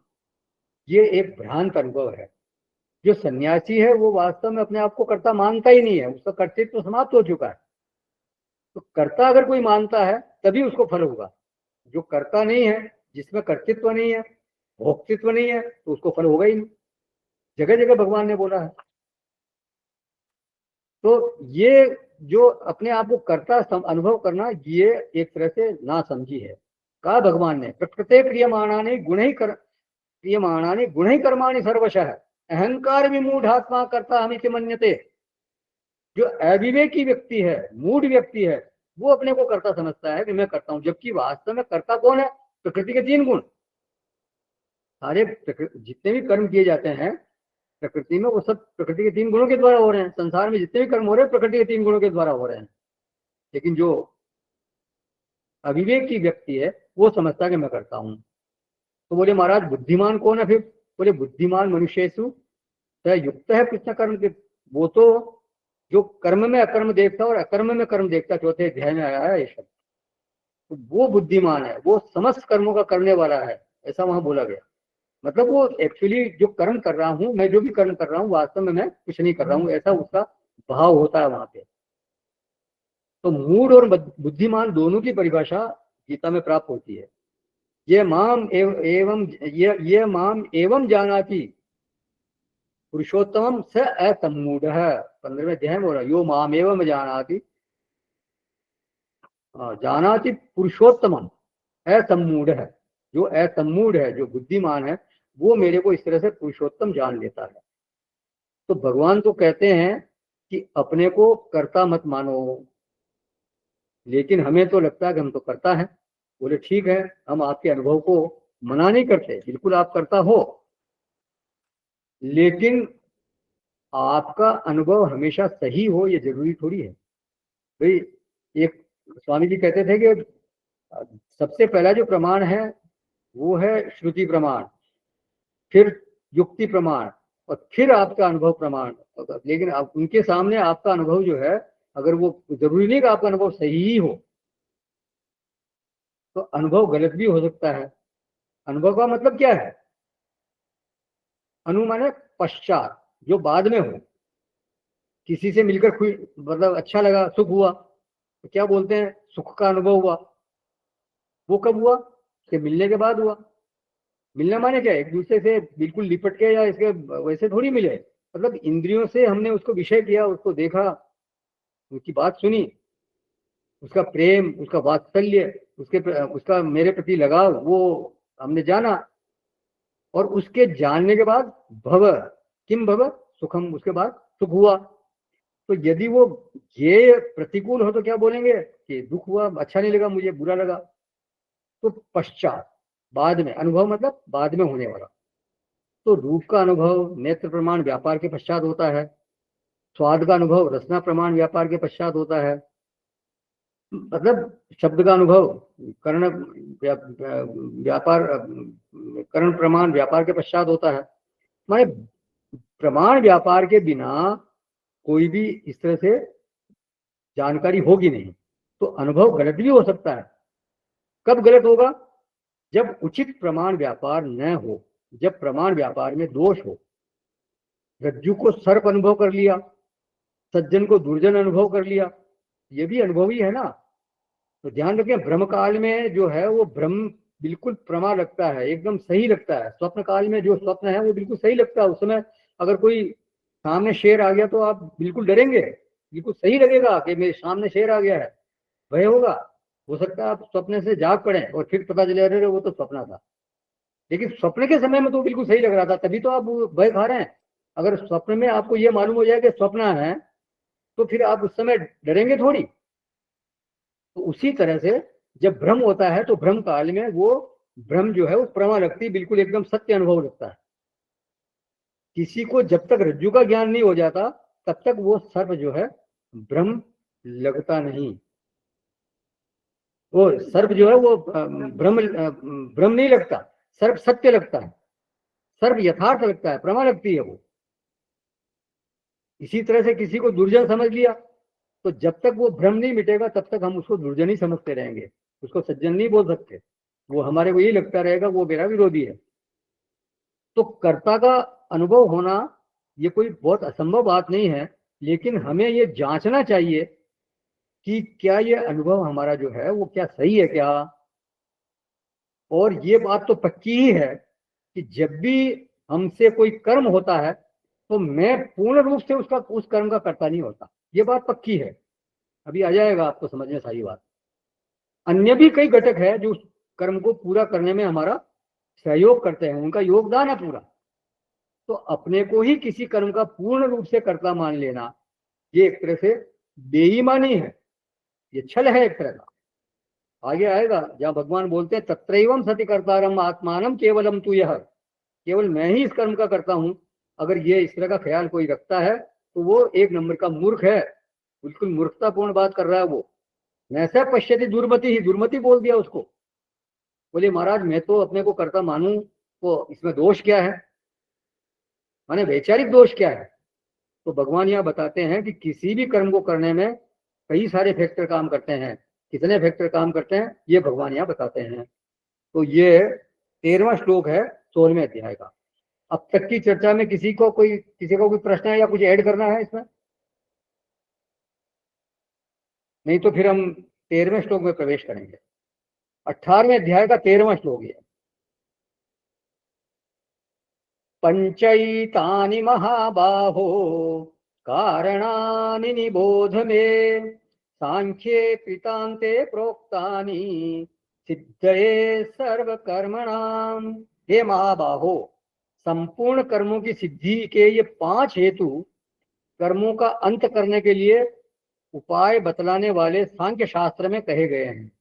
ये एक भ्रांत अनुभव है। जो सन्यासी है वो वास्तव में अपने आप को कर्ता मानता ही नहीं है, उसका कर्तृत्व तो समाप्त हो चुका है। तो कर्ता अगर कोई मानता है तभी उसको फल होगा। जो कर्ता नहीं है, जिसमें कर्तृत्व नहीं है, भोक्तृत्व नहीं है, तो उसको फल होगा ही नहीं। जगह जगह भगवान ने बोला है। तो ये जो अपने आप को कर्ता अनुभव करना, ये एक तरह से ना समझी है। कहा भगवान ने, प्रकृते क्रियमाणानि गुणैः कर्माणि सर्वशः अहंकार विमूढ़ात्मा कर्ता हमिति मन्यते। जो अविवेकी व्यक्ति है, मूढ़ व्यक्ति है, वो अपने को कर्ता समझता है कि मैं करता हूं, जबकि वास्तव में कर्ता कौन है? प्रकृति के 3 गुण। सारे जितने भी कर्म किए जाते हैं प्रकृति में, वो सब प्रकृति के 3 गुणों के द्वारा हो रहे हैं। संसार में जितने भी कर्म हो रहे हैं प्रकृति के 3 गुणों के द्वारा हो रहे हैं। लेकिन जो अविवेकी व्यक्ति है वो समझता है कि मैं करता हूं। तो बोले महाराज बुद्धिमान कौन है फिर? बोले बुद्धिमान मनुष्येषु स युक्त है कृष्ण कर्म के। वो तो जो कर्म में अकर्म देखता और अकर्म में कर्म देखता, चौथे अध्याय में आया है ये शब्द। तो वो बुद्धिमान है, वो समस्त कर्मों का करने वाला है, ऐसा वहां बोला गया। मतलब वो एक्चुअली जो कर्म कर रहा हूं, मैं जो भी कर्म कर रहा हूं वास्तव में मैं कुछ नहीं कर रहा हूं, ऐसा उसका भाव होता है वहां पे। तो मूढ़ और बुद्धिमान दोनों की परिभाषा गीता में प्राप्त होती है। ये माम एवं जानाति पुरुषोत्तम स असम्मूढ़ है। 15वें अध्याय में बोला यो माम एवं जानाति, जानाति पुरुषोत्तमम असम्मूढ़ है। जो असम्मूढ़ है, जो बुद्धिमान है, वो मेरे को इस तरह से पुरुषोत्तम जान लेता है। तो भगवान तो कहते हैं कि अपने को कर्ता मत मानो, लेकिन हमें तो लगता है कि हम तो करता है। बोले ठीक है, हम आपके अनुभव को मना नहीं करते, बिल्कुल आप करता हो, लेकिन आपका अनुभव हमेशा सही हो ये जरूरी थोड़ी है। भाई एक स्वामी जी कहते थे कि सबसे पहला जो प्रमाण है वो है श्रुति प्रमाण, फिर युक्ति प्रमाण, और फिर आपका अनुभव प्रमाण। लेकिन आप उनके सामने आपका अनुभव जो है, अगर वो जरूरी नहीं कि आपका अनुभव सही ही हो, तो अनुभव गलत भी हो सकता है। अनुभव का मतलब क्या है? अनु माने पश्चात, जो बाद में हो। किसी से मिलकर मतलब अच्छा लगा, सुख हुआ, तो क्या बोलते हैं? सुख का अनुभव हुआ। वो कब हुआ? कि मिलने के बाद हुआ। मिलना माने क्या? एक दूसरे से बिल्कुल लिपट के या इसके वैसे थोड़ी मिले। मतलब इंद्रियों से हमने उसको विषय किया, उसको देखा, उनकी बात सुनी, उसका प्रेम, उसका वात्सल्य, उसका मेरे प्रति लगाव, वो हमने जाना। और उसके जानने के बाद भव, किम भव सुखम, उसके बाद सुख हुआ। तो यदि वो ये प्रतिकूल हो तो क्या बोलेंगे कि दुख हुआ, अच्छा नहीं लगा, मुझे बुरा लगा। तो पश्चात, बाद में, अनुभव मतलब बाद में होने वाला। तो रूप का अनुभव नेत्र प्रमाण व्यापार के पश्चात होता है, स्वाद का अनुभव रसना प्रमाण व्यापार के पश्चात होता है, मतलब शब्द का अनुभव कर्ण व्यापार, कर्ण प्रमाण व्यापार के पश्चात होता है। माने प्रमाण व्यापार के बिना कोई भी इस तरह से जानकारी होगी नहीं। तो अनुभव गलत भी हो सकता है। कब गलत होगा? जब उचित प्रमाण व्यापार न हो, जब प्रमाण व्यापार में दोष हो। रज्जु को सर्प अनुभव कर लिया, सज्जन को दुर्जन अनुभव कर लिया, ये भी अनुभव ही है ना। तो ध्यान रखें, भ्रम काल में जो है वो भ्रम बिल्कुल प्रमा लगता है, एकदम सही लगता है। स्वप्न काल में जो स्वप्न है वो बिल्कुल सही लगता है। उस समय अगर कोई सामने शेर आ गया तो आप बिल्कुल डरेंगे, बिल्कुल सही लगेगा कि मेरे सामने शेर आ गया है, भय होगा। हो सकता है आप स्वप्न से जाग पड़े और फिर पता चले अरे वो तो सपना था। लेकिन स्वप्न के समय में तो बिल्कुल सही लग रहा था, तभी तो आप भय खा रहे हैं। अगर स्वप्न में आपको ये मालूम हो जाए कि स्वप्न है तो फिर आप उस समय डरेंगे थोड़ी। तो उसी तरह से जब भ्रम होता है तो भ्रम काल में वो भ्रम जो है वो प्रमा लगती, बिल्कुल एकदम सत्य अनुभव लगता है। किसी को जब तक रज्जु का ज्ञान नहीं हो जाता तब तक वो सर्प जो है भ्रम लगता नहीं। वो सर्प जो है वो भ्रम नहीं लगता, सर्प सत्य लगता है, सर्प यथार्थ लगता है, प्रमा लगती है वो। इसी तरह से किसी को दुर्जन समझ लिया तो जब तक वो भ्रम नहीं मिटेगा तब तक हम उसको दुर्जन ही समझते रहेंगे, उसको सज्जन नहीं बोल सकते। वो हमारे को यही लगता रहेगा वो मेरा विरोधी है। तो कर्ता का अनुभव होना ये कोई बहुत असंभव बात नहीं है, लेकिन हमें ये जांचना चाहिए कि क्या ये अनुभव हमारा जो है वो क्या सही है क्या। और ये बात तो पक्की ही है कि जब भी हमसे कोई कर्म होता है तो मैं पूर्ण रूप से उसका उस कर्म का कर्ता नहीं होता, ये बात पक्की है। अभी आ जाएगा आपको समझ में सारी बात। अन्य भी कई घटक है जो उस कर्म को पूरा करने में हमारा सहयोग करते हैं, उनका योगदान है पूरा। तो अपने को ही किसी कर्म का पूर्ण रूप से कर्ता मान लेना ये एक तरह से बेईमानी है, ये छल है एक तरह का। आगे आएगा जहां भगवान बोलते हैं तत्रैवम सति कर्तारम आत्मानम केवलम तू यह, केवल मैं ही इस कर्म का करता हूं। अगर ये इस तरह का ख्याल कोई रखता है तो वो एक नंबर का मूर्ख है, बिल्कुल मूर्खतापूर्ण बात कर रहा है वो। ऐसा पश्यति दुर्मति ही, दुर्मति बोल दिया उसको। बोले महाराज मैं तो अपने को कर्ता मानूं तो इसमें दोष क्या है, माने वैचारिक दोष क्या है। तो भगवान यहाँ बताते हैं कि किसी भी कर्म को करने में कई सारे फैक्टर काम करते हैं। कितने फैक्टर काम करते हैं ये भगवान यहाँ बताते हैं। तो ये 13वां श्लोक है 16वें अध्याय का। अब तक की चर्चा में किसी को कोई प्रश्न है या कुछ ऐड करना है इसमें? नहीं तो फिर हम 13वें श्लोक में प्रवेश करेंगे। 18वें अध्याय का 13वां श्लोक है। पंचैतानि महाबाहो कारणानि निबोध मे, सांख्ये कृतान्ते प्रोक्तानि सिद्धये सर्व कर्मणाम। हे महाबाहो, संपूर्ण कर्मों की सिद्धि के ये 5 हेतु कर्मों का अंत करने के लिए उपाय बतलाने वाले सांख्य शास्त्र में कहे गए हैं,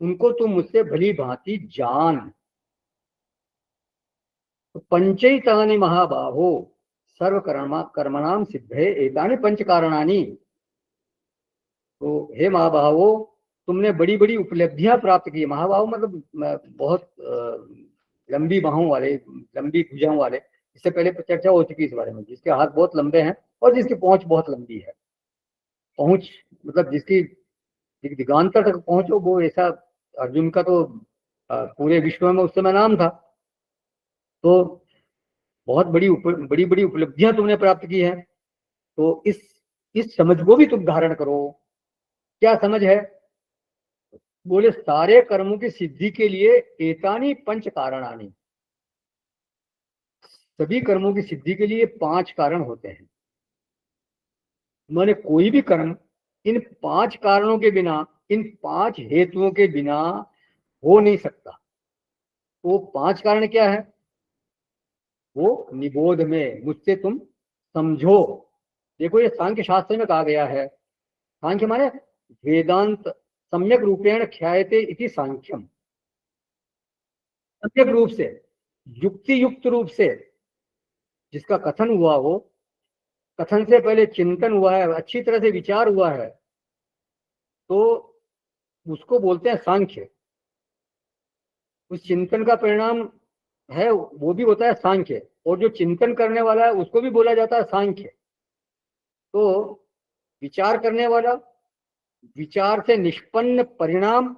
उनको तुम मुझसे भली भांति जान। तो पंचैतानि महाबाहो सर्व कर्मणाम सिद्धे एतानि पंच कारणानि। तो हे महाबाहो, तुमने बड़ी बड़ी उपलब्धियां प्राप्त की। महाबाहो मतलब बहुत लंबी बाहों वाले, लंबी भुजाओं वाले। इससे पहले चर्चा हो चुकी इस बारे में, जिसके हाथ बहुत लंबे हैं और जिसकी पहुंच बहुत लंबी है। पहुंच मतलब जिसकी दिगांतर तक पहुंचो, वो ऐसा अर्जुन का तो पूरे विश्व में उस समय नाम था। तो बहुत बड़ी बड़ी उपलब्धियां तुमने प्राप्त की हैं। तो इस समझ को भी तुम धारण करो। क्या समझ है? बोले सारे कर्मों की सिद्धि के लिए एतानी पंच कारणानि, सभी कर्मों की सिद्धि के लिए 5 कारण होते हैं। माने कोई भी कर्म इन 5 कारणों के बिना इन 5 हेतुओं के बिना हो नहीं सकता। तो 5 कारण क्या है? वो निबोध में, मुझसे तुम समझो। देखो ये सांख्य शास्त्र में कहा गया है। सांख्य माने वेदांत सम्यक रूपेण ख्यायते इति सांख्यम। सम्यक रूप से, युक्ति युक्त रूप से जिसका कथन हुआ हो, कथन से पहले चिंतन हुआ है, अच्छी तरह से विचार हुआ है, तो उसको बोलते हैं सांख्य। उस चिंतन का परिणाम है वो भी होता है सांख्य, और जो चिंतन करने वाला है उसको भी बोला जाता है सांख्य। तो विचार करने वाला, विचार से निष्पन्न परिणाम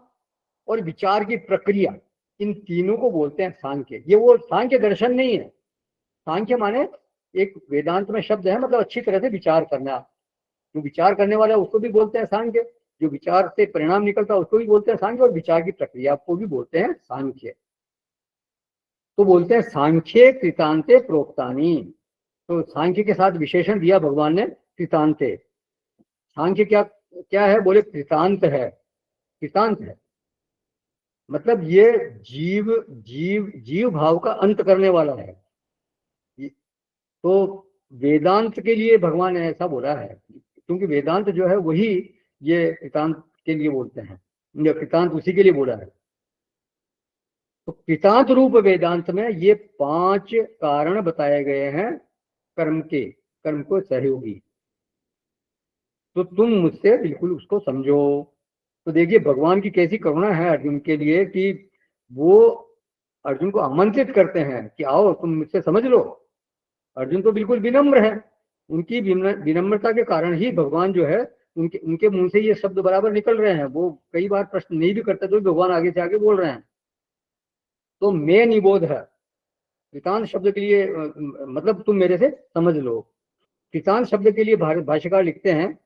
और विचार की प्रक्रिया, इन तीनों को बोलते हैं सांख्य। ये वो सांख्य दर्शन नहीं है। सांख्य माने एक वेदांत में शब्द है, मतलब अच्छी तरह से विचार करना। जो विचार करने वाला है उसको भी बोलते हैं सांख्य, जो विचार से परिणाम निकलता है उसको भी बोलते हैं सांख्य, और विचार की प्रक्रिया को भी बोलते हैं सांख्य। तो बोलते हैं सांख्ये कृतांते प्रोक्तानी। तो सांख्य के साथ विशेषण दिया भगवान ने, कृतांते। सांख्य क्या क्या है? बोले कृतांत है। कृतांत है मतलब ये जीव जीव जीव भाव का अंत करने वाला है। तो वेदांत के लिए भगवान ने ऐसा बोला है, क्योंकि वेदांत जो है वही ये कृतांत के लिए बोलते हैं, या कृतांत उसी के लिए बोला है। तो कृतांत रूप वेदांत में ये 5 कारण बताए गए हैं कर्म के, कर्म को सहयोगी। तो तुम मुझसे बिल्कुल उसको समझो। तो देखिए भगवान की कैसी करुणा है अर्जुन के लिए कि वो अर्जुन को आमंत्रित करते हैं कि आओ तुम मुझसे समझ लो। अर्जुन तो बिल्कुल विनम्र है। उनकी विनम्रता के कारण ही भगवान जो है, उनके उनके मुंह से ये शब्द बराबर निकल रहे हैं। वो कई बार प्रश्न नहीं भी करते तो भी भगवान आगे से आगे बोल रहे हैं। तो मैं निबोध है कृतांत शब्द के लिए, मतलब तुम मेरे से समझ लो। कृतांत शब्द के लिए भाष्यकार लिखते हैं,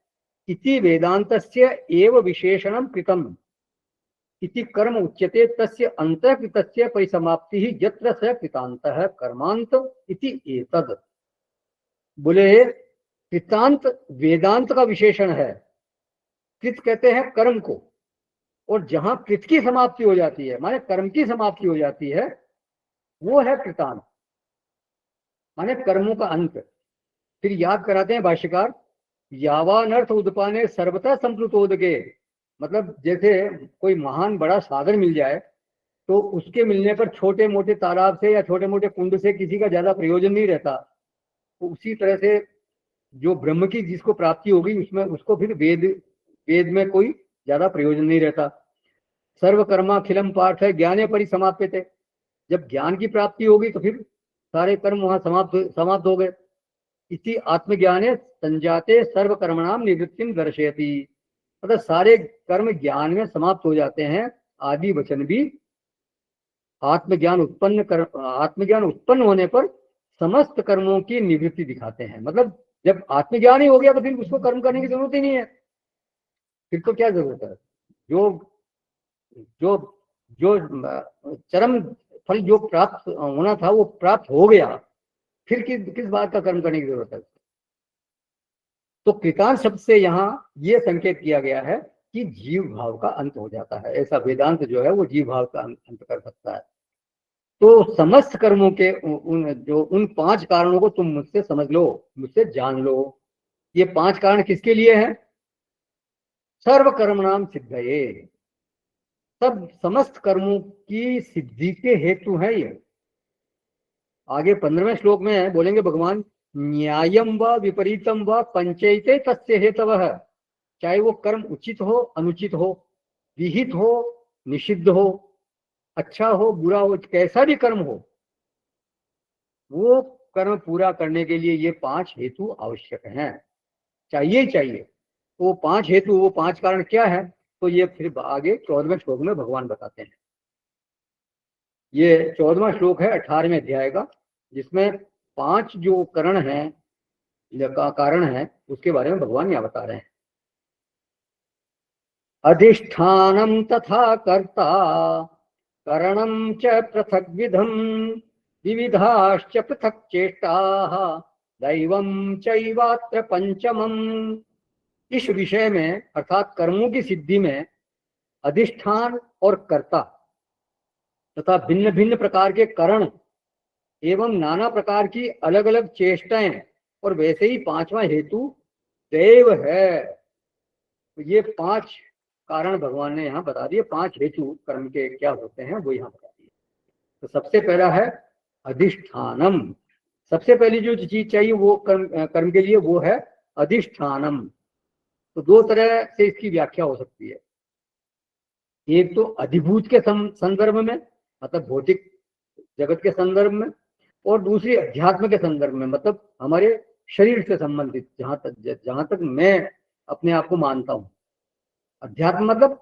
इति वेदांतस्य एव विशेषणम कृतम इति कर्म उच्यते तस्य अंतःकृतस्य परिसमाप्ति यत्र स कृतांतः कर्मांत इति एतद। बोले कृतांत वेदांत का विशेषण है। कृत कहते हैं कर्म को, और जहां कृत की समाप्ति हो जाती है, माने कर्म की समाप्ति हो जाती है, वो है कृतांत, माने कर्मों का अंत। फिर याद कराते हैं भाष्यकार, यावानर्थ उद्पाने सर्वथा संप्लुतोदके। मतलब जैसे कोई महान बड़ा सागर मिल जाए तो उसके मिलने पर छोटे मोटे तालाब से या छोटे मोटे कुंड से किसी का ज्यादा प्रयोजन नहीं रहता। तो उसी तरह से जो ब्रह्म की जिसको प्राप्ति होगी उसमें उसको फिर वेद में कोई ज्यादा प्रयोजन नहीं रहता। सर्वकर्माखिलम पार्थ है ज्ञाने परिसमाप्यते। जब ज्ञान की प्राप्ति होगी तो फिर सारे कर्म वहां समाप्त हो गए। इसी आत्मज्ञाने संजाते सर्वकर्मणाम निवृत्तिम दर्शयति। मतलब सारे कर्म ज्ञान में समाप्त हो जाते हैं। आदि वचन भी आत्मज्ञान उत्पन्न होने पर समस्त कर्मों की निवृत्ति दिखाते हैं। मतलब जब आत्मज्ञान ही हो गया तो फिर उसको कर्म करने की जरूरत ही नहीं है। फिर तो क्या जरूरत है? जो जो जो चरम फल जो प्राप्त होना था वो प्राप्त हो गया, फिर किस बात का कर्म करने की जरूरत है? तो कृतांत शब्द से यहाँ ये संकेत किया गया है कि जीव भाव का अंत हो जाता है। ऐसा वेदांत जो है वो जीव भाव का अंत कर सकता है। तो समस्त कर्मों के उन 5 कारणों को तुम मुझसे समझ लो, मुझसे जान लो। ये 5 कारण किसके लिए हैं? सर्व कर्मणाम सिद्धये। सब समस्त कर्मों की सिद्धि के हेतु है ये। आगे 15वें श्लोक में बोलेंगे भगवान, न्यायम व विपरीतम व पंचैते तस्य हेतवः। चाहे वो कर्म उचित हो अनुचित हो, विहित हो निषिद्ध हो, अच्छा हो बुरा हो, कैसा भी कर्म हो, वो कर्म पूरा करने के लिए ये 5 हेतु आवश्यक हैं, चाहिए ही चाहिए। तो वो 5 हेतु, वो 5 कारण क्या है? तो ये फिर आगे 14वें श्लोक में भगवान बताते हैं। ये 14वां श्लोक है 18वें अध्याय का, जिसमें 5 जो करण है का कारण है उसके बारे में भगवान यहाँ बता रहे हैं। अधिष्ठानम तथा कर्ता करणम च पृथक विधम विविधाश्च पृथक चेष्टाः दैवम चैवात्र पंचमम। इस विषय में अर्थात कर्मों की सिद्धि में अधिष्ठान और कर्ता तथा भिन्न भिन्न प्रकार के करण एवं नाना प्रकार की अलग अलग चेष्टाएं, और वैसे ही पांचवा हेतु देव है। तो ये 5 कारण भगवान ने यहाँ बता दिए, 5 हेतु कर्म के क्या होते हैं वो यहाँ बता दिए। तो सबसे पहला है अधिष्ठानम। सबसे पहली जो चीज चाहिए वो कर्म के लिए वो है अधिष्ठानम। तो 2 तरह से इसकी व्याख्या हो सकती है। एक तो अधिभूत के संदर्भ में, मतलब भौतिक जगत के संदर्भ में, और दूसरी अध्यात्म के संदर्भ में, मतलब हमारे शरीर से संबंधित, जहां तक मैं अपने आप को मानता हूं। अध्यात्म मतलब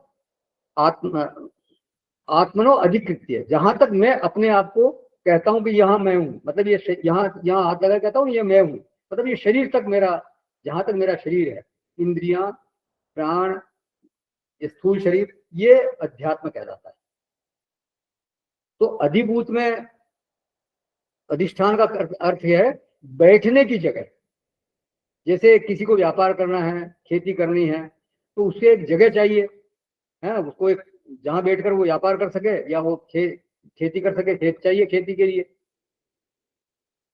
आत्मनो अधिकृत्य, जहां तक मैं अपने आप को कहता हूं कि यहाँ मैं हूं, मतलब ये यहाँ हाथ लगा कहता हूँ ये मैं हूं, मतलब ये शरीर तक मेरा, जहां तक मेरा शरीर है, इंद्रियां, प्राण, स्थूल शरीर, ये अध्यात्म कहलाता है। तो अधिभूत में अधिष्ठान का अर्थ है बैठने की जगह। जैसे किसी को व्यापार करना है, खेती करनी है, तो उससे एक जगह चाहिए, है ना, उसको एक जहां बैठकर वो व्यापार कर सके या वो खेती कर सके, खेत चाहिए खेती के लिए।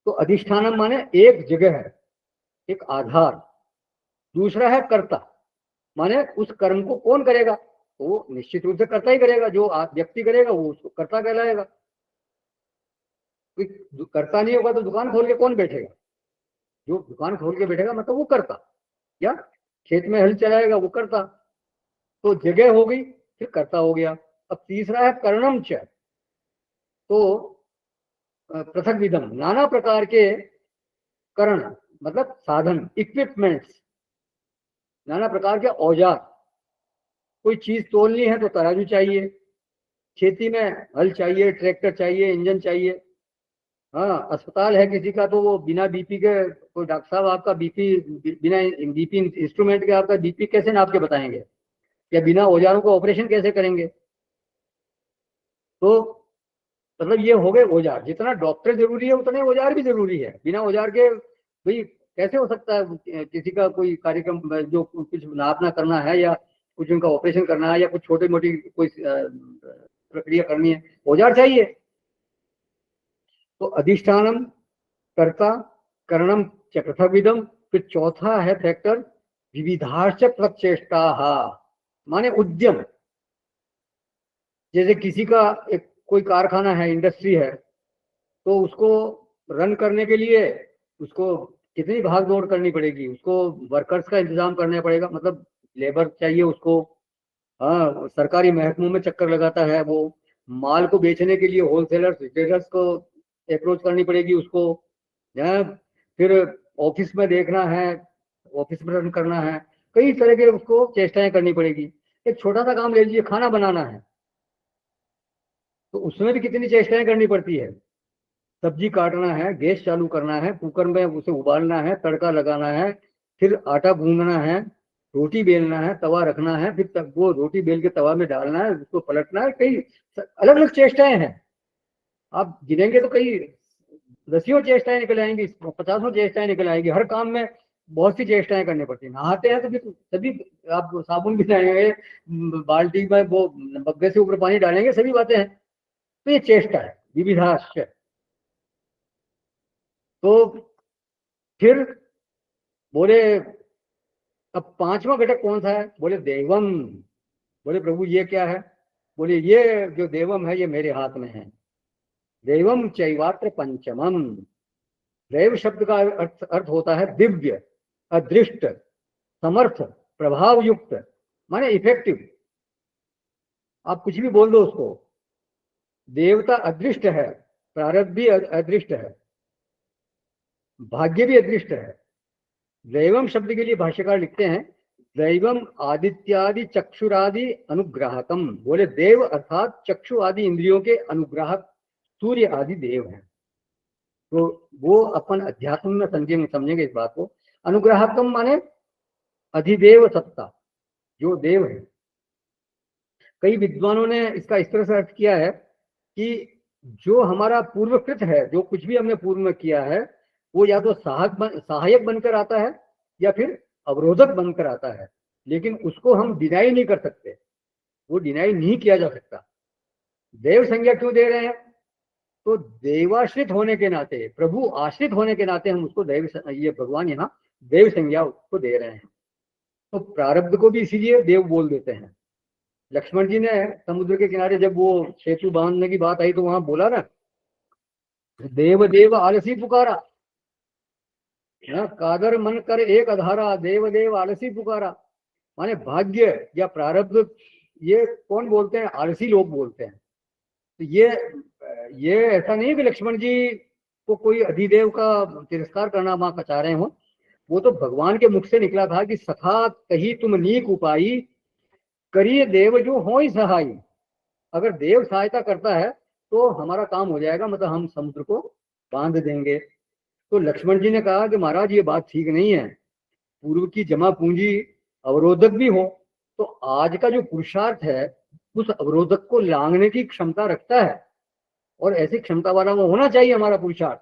तो अधिष्ठानम माने एक जगह है, एक आधार। दूसरा है कर्ता, माने उस कर्म को कौन करेगा, तो वो निश्चित रूप से कर्ता ही करेगा। जो व्यक्ति करेगा वो उसको कर्ता कहलाएगा। कोई कर्ता नहीं होगा तो दुकान खोल के कौन बैठेगा? जो दुकान खोल के बैठेगा मतलब वो कर्ता, या खेत में हल चलाएगा वो कर्ता। तो जगह हो गई, फिर कर्ता हो गया। अब तीसरा है कर्णम च। तो पृथक विधम, नाना प्रकार के कर्ण मतलब साधन, इक्विपमेंट्स, नाना प्रकार के औजार। कोई चीज तोलनी है तो तराजू चाहिए, खेती में हल चाहिए, ट्रैक्टर चाहिए, इंजन चाहिए। हाँ, अस्पताल है किसी का तो वो बिना बीपी के, कोई डॉक्टर साहब आपका बिना बीपी इंस्ट्रूमेंट के आपका बीपी कैसे नाप के बताएंगे, या बिना औजारों को ऑपरेशन कैसे करेंगे? तो मतलब ये हो गए औजार। जितना डॉक्टर जरूरी है उतने औजार भी जरूरी है। बिना औजार के भाई कैसे हो सकता है किसी का कोई कार्यक्रम, जो कुछ नापना करना है या कुछ उनका ऑपरेशन करना है या कुछ छोटी मोटी कोई प्रक्रिया करनी है, औजार चाहिए। तो अधिष्ठानम, कर्ता, करणम च पृथक विधम। फिर चौथा है फैक्टर विविधाश्च प्रचेष्टा, माने उद्यम। जैसे किसी का एक कोई कारखाना है, इंडस्ट्री है, तो उसको रन करने के लिए उसको कितनी भाग दौड़ करनी पड़ेगी, उसको वर्कर्स का इंतजाम करना पड़ेगा, मतलब लेबर चाहिए उसको। हाँ, सरकारी महकमों में चक्कर लगाता है वो, माल को बेचने के लिए होलसेलर्स, रिटेलर्स को अप्रोच करनी पड़ेगी उसको। फिर ऑफिस में देखना है, ऑफिस में रन करना है, कई तरह के उसको चेष्टाएं करनी पड़ेगी। एक छोटा सा काम ले लीजिए, खाना बनाना है, तो उसमें भी कितनी चेष्टाएं करनी पड़ती है। सब्जी काटना है, गैस चालू करना है, कुकर में उसे उबालना है, तड़का लगाना है, फिर आटा गूंदना है, रोटी बेलना है, तवा रखना है, फिर तक वो रोटी बेल के तवा में डालना है, उसको पलटना है। कई अलग अलग चेष्टाएं हैं। आप गिनेंगे तो कई दसियों चेष्टाएं निकल आएंगी, 50 चेष्टाएं निकल आएंगी। हर काम में बहुत सी चेष्टाएं करनी पड़ती है। नहाते हैं तो भी सभी, आप साबुन भी डालेंगे, बाल्टी में वो बग्गे से ऊपर पानी डालेंगे, सभी बातें हैं। तो ये चेष्टा है विविधाश्च। तो फिर बोले अब 5वां घटक कौन सा है? बोले देवम। बोले प्रभु ये क्या है? बोले ये जो देवम है ये मेरे हाथ में है। देवम चैवात्र पंचमम। देव शब्द का अर्थ होता है दिव्य, अदृष्ट, समर्थ, प्रभाव युक्त, माने इफेक्टिव। आप कुछ भी बोल दो उसको। देवता अदृष्ट है, प्रारब्ध भी अदृष्ट है, भाग्य भी अदृष्ट है। दैवम शब्द के लिए भाष्यकार लिखते हैं दैवम आदित्यादि चक्षुरादि अनुग्राहकम। बोले देव अर्थात चक्षु आदि इंद्रियों के अनुग्राहक सूर्य आदि देव हैं। तो वो अपन अध्यात्म में समझेंगे इस बात को। अनुग्राहकम माने अधिदेव सत्ता, जो देव है। कई विद्वानों ने इसका इस तरह से अर्थ किया है कि जो हमारा पूर्वकृत है, जो कुछ भी हमने पूर्व में किया है, वो या तो सहायक बनकर आता है या फिर अवरोधक बनकर आता है, लेकिन उसको हम डिनाई नहीं कर सकते। वो डिनाई नहीं किया जा सकता। देव संज्ञा क्यों दे रहे हैं? तो देवाश्रित होने के नाते, प्रभु आश्रित होने के नाते हम उसको देव, ये भगवान यहाँ देव संज्ञा उसको दे रहे हैं। तो प्रारब्ध को भी इसीलिए देव बोल देते हैं। लक्ष्मण जी ने समुद्र के किनारे जब वो सेतु बांधने की बात आई तो वहां बोला ना, देव देव आलसी पुकारा, कादर मन कर एक अधारा, देव देव आलसी पुकारा। माने भाग्य या प्रारब्ध ये कौन बोलते हैं? आलसी लोग बोलते हैं। तो ये ऐसा नहीं है कि लक्ष्मण जी को कोई अधिदेव का तिरस्कार करना वहां चाह रहे हो। वो तो भगवान के मुख से निकला था कि सखा कही तुम नीक उपाई, करिए देव जो हो ही सहाई। अगर देव सहायता करता है तो हमारा काम हो जाएगा, मतलब हम समुद्र को बांध देंगे। तो लक्ष्मण जी ने कहा कि महाराज ये बात ठीक नहीं है, पूर्व की जमा पूंजी अवरोधक भी हो, तो आज का जो पुरुषार्थ है उस अवरोधक को लांघने की क्षमता रखता है, और ऐसी क्षमता वाला वो होना चाहिए हमारा पुरुषार्थ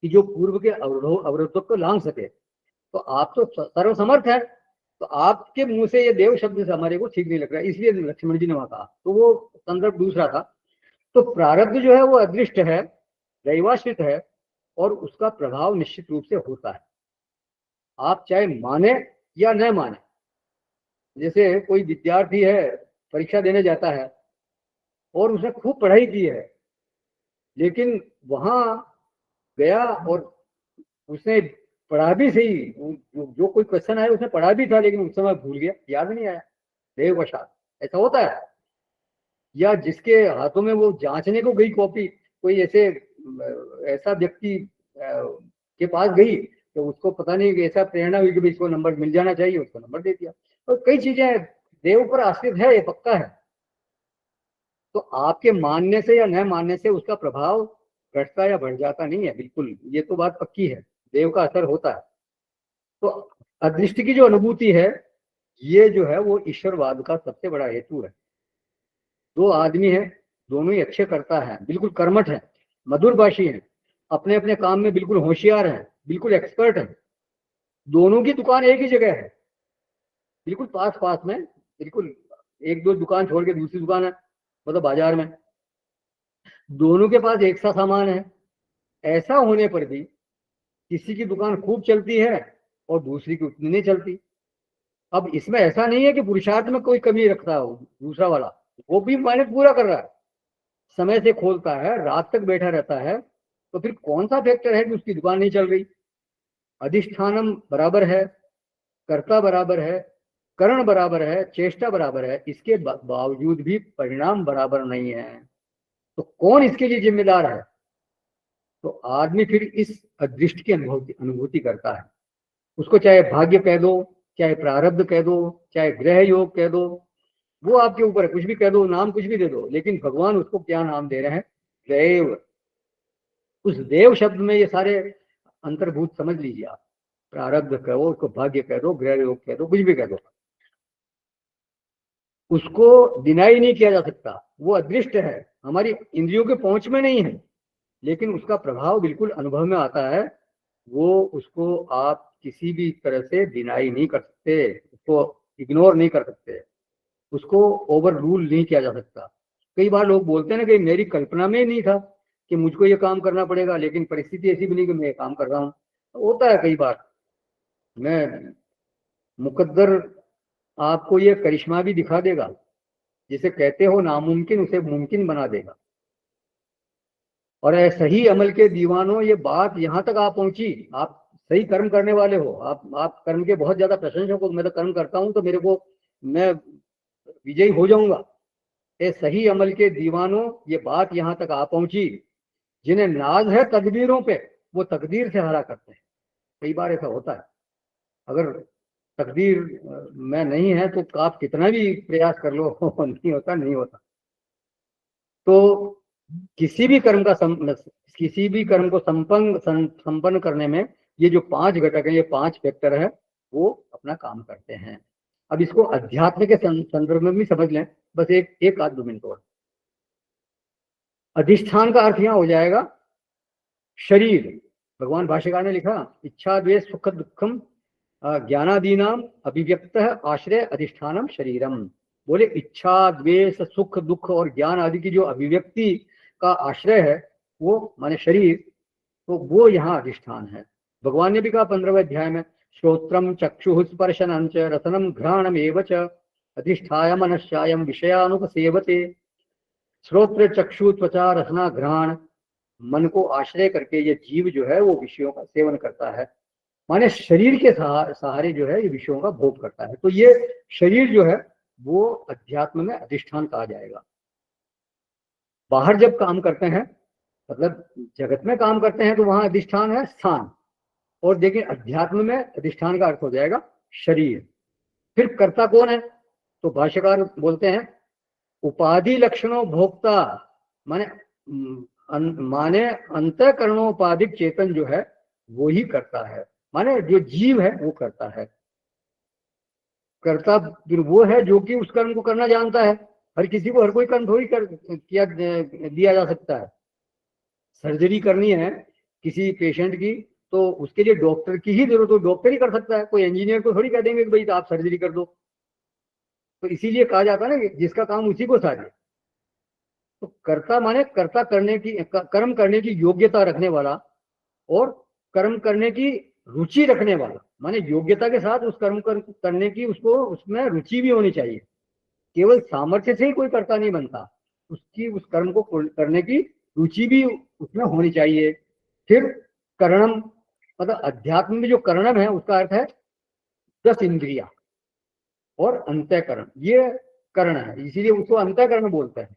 कि जो पूर्व के अवरोधक को लांघ सके। तो आप तो सर्वसमर्थ है, तो आपके मुंह से ये देव शब्द से हमारे को ठीक नहीं लग रहा है, इसलिए लक्ष्मण जी ने वहां कहा। तो वो संदर्भ दूसरा था। तो प्रारब्ध जो है वो अदृष्ट है, दैवाश्रित है, और उसका प्रभाव निश्चित रूप से होता है, आप चाहे माने या न माने। जैसे कोई विद्यार्थी है, परीक्षा देने जाता है और उसने खूब पढ़ाई की है, लेकिन वहां गया और उसने पढ़ा भी सही, जो कोई क्वेश्चन आया उसने पढ़ा भी था, लेकिन उस समय भूल गया, याद नहीं आया, देववशात। ऐसा होता है। या जिसके हाथों में वो जांचने को गई कॉपी, कोई ऐसा व्यक्ति के पास गई तो उसको पता नहीं कि ऐसा प्रेरणा हुई कि इसको नंबर मिल जाना चाहिए, उसको नंबर दे दिया। और कई चीजें देव पर आश्रित है, ये पक्का है। तो आपके मानने से या न मानने से उसका प्रभाव घटता या बढ़ जाता नहीं है, बिल्कुल, ये तो बात पक्की है, देव का असर होता है। तो अदृष्ट की जो अनुभूति है, ये जो है वो ईश्वरवाद का सबसे बड़ा हेतु है। दो आदमी हैं, दोनों ही अच्छे करता है, बिल्कुल कर्मठ है, मधुरभाषी है, अपने अपने काम में बिल्कुल होशियार है, बिल्कुल एक्सपर्ट है, दोनों की दुकान एक ही जगह है, बिल्कुल पास पास में, बिल्कुल एक दो दुकान छोड़ के दूसरी दुकान है, मतलब बाजार में, दोनों के पास एक सा सामान है। ऐसा होने पर भी किसी की दुकान खूब चलती है और दूसरी की उतनी नहीं चलती। अब इसमें ऐसा नहीं है कि पुरुषार्थ में कोई कमी रखता हो दूसरा वाला, वो भी मेहनत पूरा कर रहा है, समय से खोलता है, रात तक बैठा रहता है, तो फिर कौन सा फैक्टर है कि उसकी दुकान नहीं चल रही? अधिष्ठानम बराबर है, कर्ता बराबर है, करण बराबर है, चेष्टा बराबर है, इसके बावजूद भी परिणाम बराबर नहीं है। तो कौन इसके लिए जिम्मेदार है? तो आदमी फिर इस अदृष्ट की अनुभूति करता है। उसको चाहे भाग्य कह दो, चाहे प्रारब्ध कह दो, चाहे ग्रह योग कह दो, वो आपके ऊपर है, कुछ भी कह दो, नाम कुछ भी दे दो, लेकिन भगवान उसको क्या नाम दे रहे हैं? देव। उस देव शब्द में ये सारे अंतर्भूत समझ लीजिए आप। प्रारब्ध कहो, उसको भाग्य कह दो, ग्रह योग कह दो, कुछ भी कह दो, उसको डिनाई नहीं किया जा सकता। वो अदृष्ट है, हमारी इंद्रियों के पहुंच में नहीं है, लेकिन उसका प्रभाव बिल्कुल अनुभव में आता है। वो उसको आप किसी भी तरह से डिनाई नहीं कर सकते, उसको इग्नोर नहीं कर सकते, उसको ओवर रूल नहीं किया जा सकता। कई बार लोग बोलते हैं ना कि मेरी कल्पना में नहीं था कि मुझको ये काम करना पड़ेगा, लेकिन परिस्थिति ऐसी बनी कि मैं ये काम कर रहा हूँ। होता है कई बार। मैं मुकद्दर आपको ये करिश्मा भी दिखा देगा, जिसे कहते हो नामुमकिन उसे मुमकिन बना देगा। और सही अमल के दीवानों, ये बात यहाँ तक आप पहुंची, आप सही कर्म करने वाले हो, आप कर्म के बहुत ज्यादा प्रशंसक हो, मैं तो कर्म करता हूँ तो मैं विजयी हो जाऊंगा। ये सही अमल के दीवानों, ये बात यहाँ तक आ पहुंची, जिन्हें नाज है तकदीरों पे, वो तकदीर से हारा करते हैं। कई बार ऐसा होता है, अगर तकदीर में नहीं है तो आप कितना भी प्रयास कर लो नहीं होता, नहीं होता। तो किसी भी कर्म को संपन्न करने में ये जो 5 घटक है, ये 5 फैक्टर है, वो अपना काम करते हैं। अब इसको अध्यात्म के संदर्भ में भी समझ लें, बस एक आध 2 मिनट और। अधिष्ठान का अर्थ यहाँ हो जाएगा शरीर। भगवान भाष्यकार ने लिखा, इच्छा द्वेष सुख दुखम ज्ञानादीनाम अभिव्यक्त आश्रय अधिष्ठानम शरीरम। बोले इच्छा, द्वेष, सुख, दुख और ज्ञान आदि की जो अभिव्यक्ति का आश्रय है वो माने शरीर, तो वो यहाँ अधिष्ठान है। भगवान ने भी कहा 15वें अध्याय में, श्रोत्रम चक्षुः स्पर्शनं च रसनं घ्राणमेव च अधिष्ठाय मनश्चायं विषयानुपसेवते। श्रोत्र, चक्षु, त्वचा, रसना, घ्राण, मन को आश्रय करके ये जीव जो है वो विषयों का सेवन करता है, माने शरीर के सहारे जो है ये विषयों का भोग करता है। तो ये शरीर जो है वो अध्यात्म में अधिष्ठान कहा जाएगा। बाहर जब काम करते हैं, मतलब जगत में काम करते हैं, तो वहां अधिष्ठान है स्थान, और देखिए अध्यात्म में अधिष्ठान का अर्थ हो जाएगा शरीर। फिर कर्ता कौन है? तो भाष्यकार बोलते हैं उपाधि लक्षणों भोक्ता, माने अंतःकरणोपाधिक चेतन जो है वो ही करता है, माने जो जीव है वो करता है। कर्ता फिर वो है जो कि उस कर्म को करना जानता है। हर किसी को हर कोई कर्म थोड़ी दिया जा सकता है। सर्जरी करनी है किसी पेशेंट की, तो उसके लिए डॉक्टर की ही जरूरत हो, डॉक्टर ही कर सकता है, कोई इंजीनियर को थोड़ी कह देंगे कि भाई आप सर्जरी कर दो। तो इसीलिए कहा जाता है ना कि जिसका काम उसी को साझे। तो कर्ता माने कर्ता करने की, कर्म करने की योग्यता रखने वाला, और कर्म करने की रुचि रखने वाला, माने योग्यता के साथ उस कर्म करने की उसको उसमें रुचि भी होनी चाहिए। केवल सामर्थ्य से ही कोई कर्ता नहीं बनता, उसकी उस कर्म को करने की रुचि भी उसमें होनी चाहिए। फिर करणम, मतलब अध्यात्म में जो करणम है उसका अर्थ है 10 इंद्रिया और अंतःकरण, ये करण है, इसीलिए उसको अंतःकरण बोलते हैं।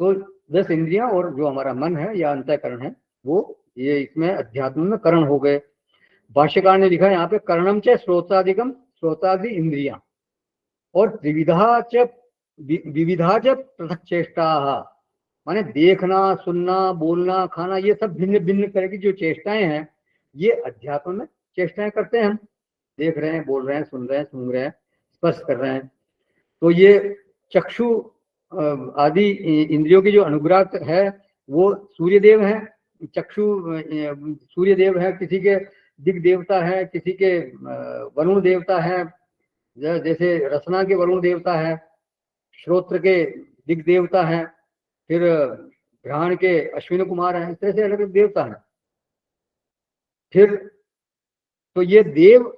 तो 10 इंद्रियां और जो हमारा मन है या अंतःकरण है वो, ये इसमें अध्यात्म में करण हो गए। भाष्यकार ने लिखा यहाँ पे करणम च श्रोतादिकम, श्रोतादि इंद्रियां, और विविधा च पृथक चेष्टा, माने देखना, सुनना, बोलना, खाना, ये सब भिन्न भिन्न तरह की जो चेष्टाएं हैं ये अध्यात्म में चेष्टाएं करते हैं। हम देख रहे हैं, बोल रहे हैं, सुन रहे हैं, सूंघ रहे हैं, स्पर्श कर रहे हैं। तो ये चक्षु आदि इंद्रियों की जो अनुग्राहक है वो सूर्यदेव है। चक्षु सूर्यदेव है, किसी के दिग देवता है, किसी के वरुण देवता है, जैसे रसना के वरुण देवता है, श्रोत्र के दिग देवता है, फिर घ्राण के अश्विनी कुमार हैं, इस तरह से अलग अलग देवता हैं। फिर तो ये देव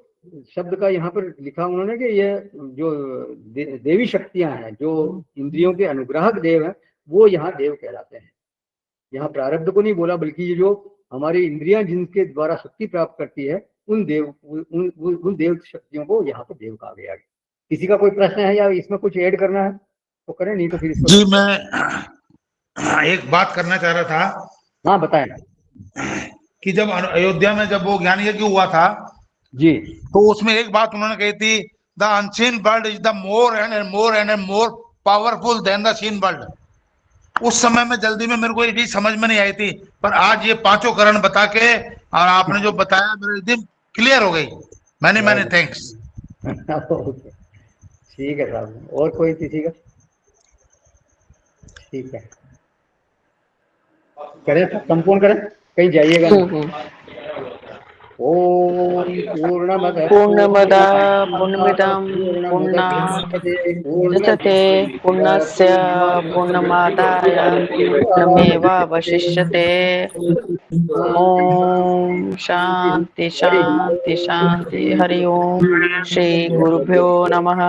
शब्द का यहाँ पर लिखा उन्होंने कि ये जो देवी शक्तियां हैं, जो इंद्रियों के अनुग्राहक देव हैं, वो यहाँ देव कहलाते हैं। यहाँ प्रारब्ध को नहीं बोला, बल्कि ये जो हमारी इंद्रियां जिनके द्वारा शक्ति प्राप्त करती है उन देव शक्तियों को यहाँ पर देव कहा गया। किसी का कोई प्रश्न है या इसमें कुछ ऐड करना है तो करें, नहीं तो फिर इसको। जी मैं एक बात करना चाह रहा था। हाँ बताएं। कि जब अयोध्या में जब वो ज्ञान यज्ञ हुआ था जी, तो उसमें एक बात उन्होंने कही थी, the unseen world is the more and more powerful than the seen world. उस समय में जल्दी में मेरे को ये चीज समझ में नहीं आई थी, पर आज ये पांचों करण बता के और आपने जो बताया मेरे एकदम क्लियर हो गई। मैंने थैंक्स। ठीक है साहब, और कोई किसी का? ठीक है, करें, संपूर्ण करें, कहीं जाइएगा नहीं। ओम पूर्णमदः पूर्णमिदं पूर्णात् मुदच्यते पूर्णस्य पूर्णमादाय पूर्णमेवावशिष्यते। ओम शांति शांति शांति। हरि ओम। श्री गुरुभ्यो नमः।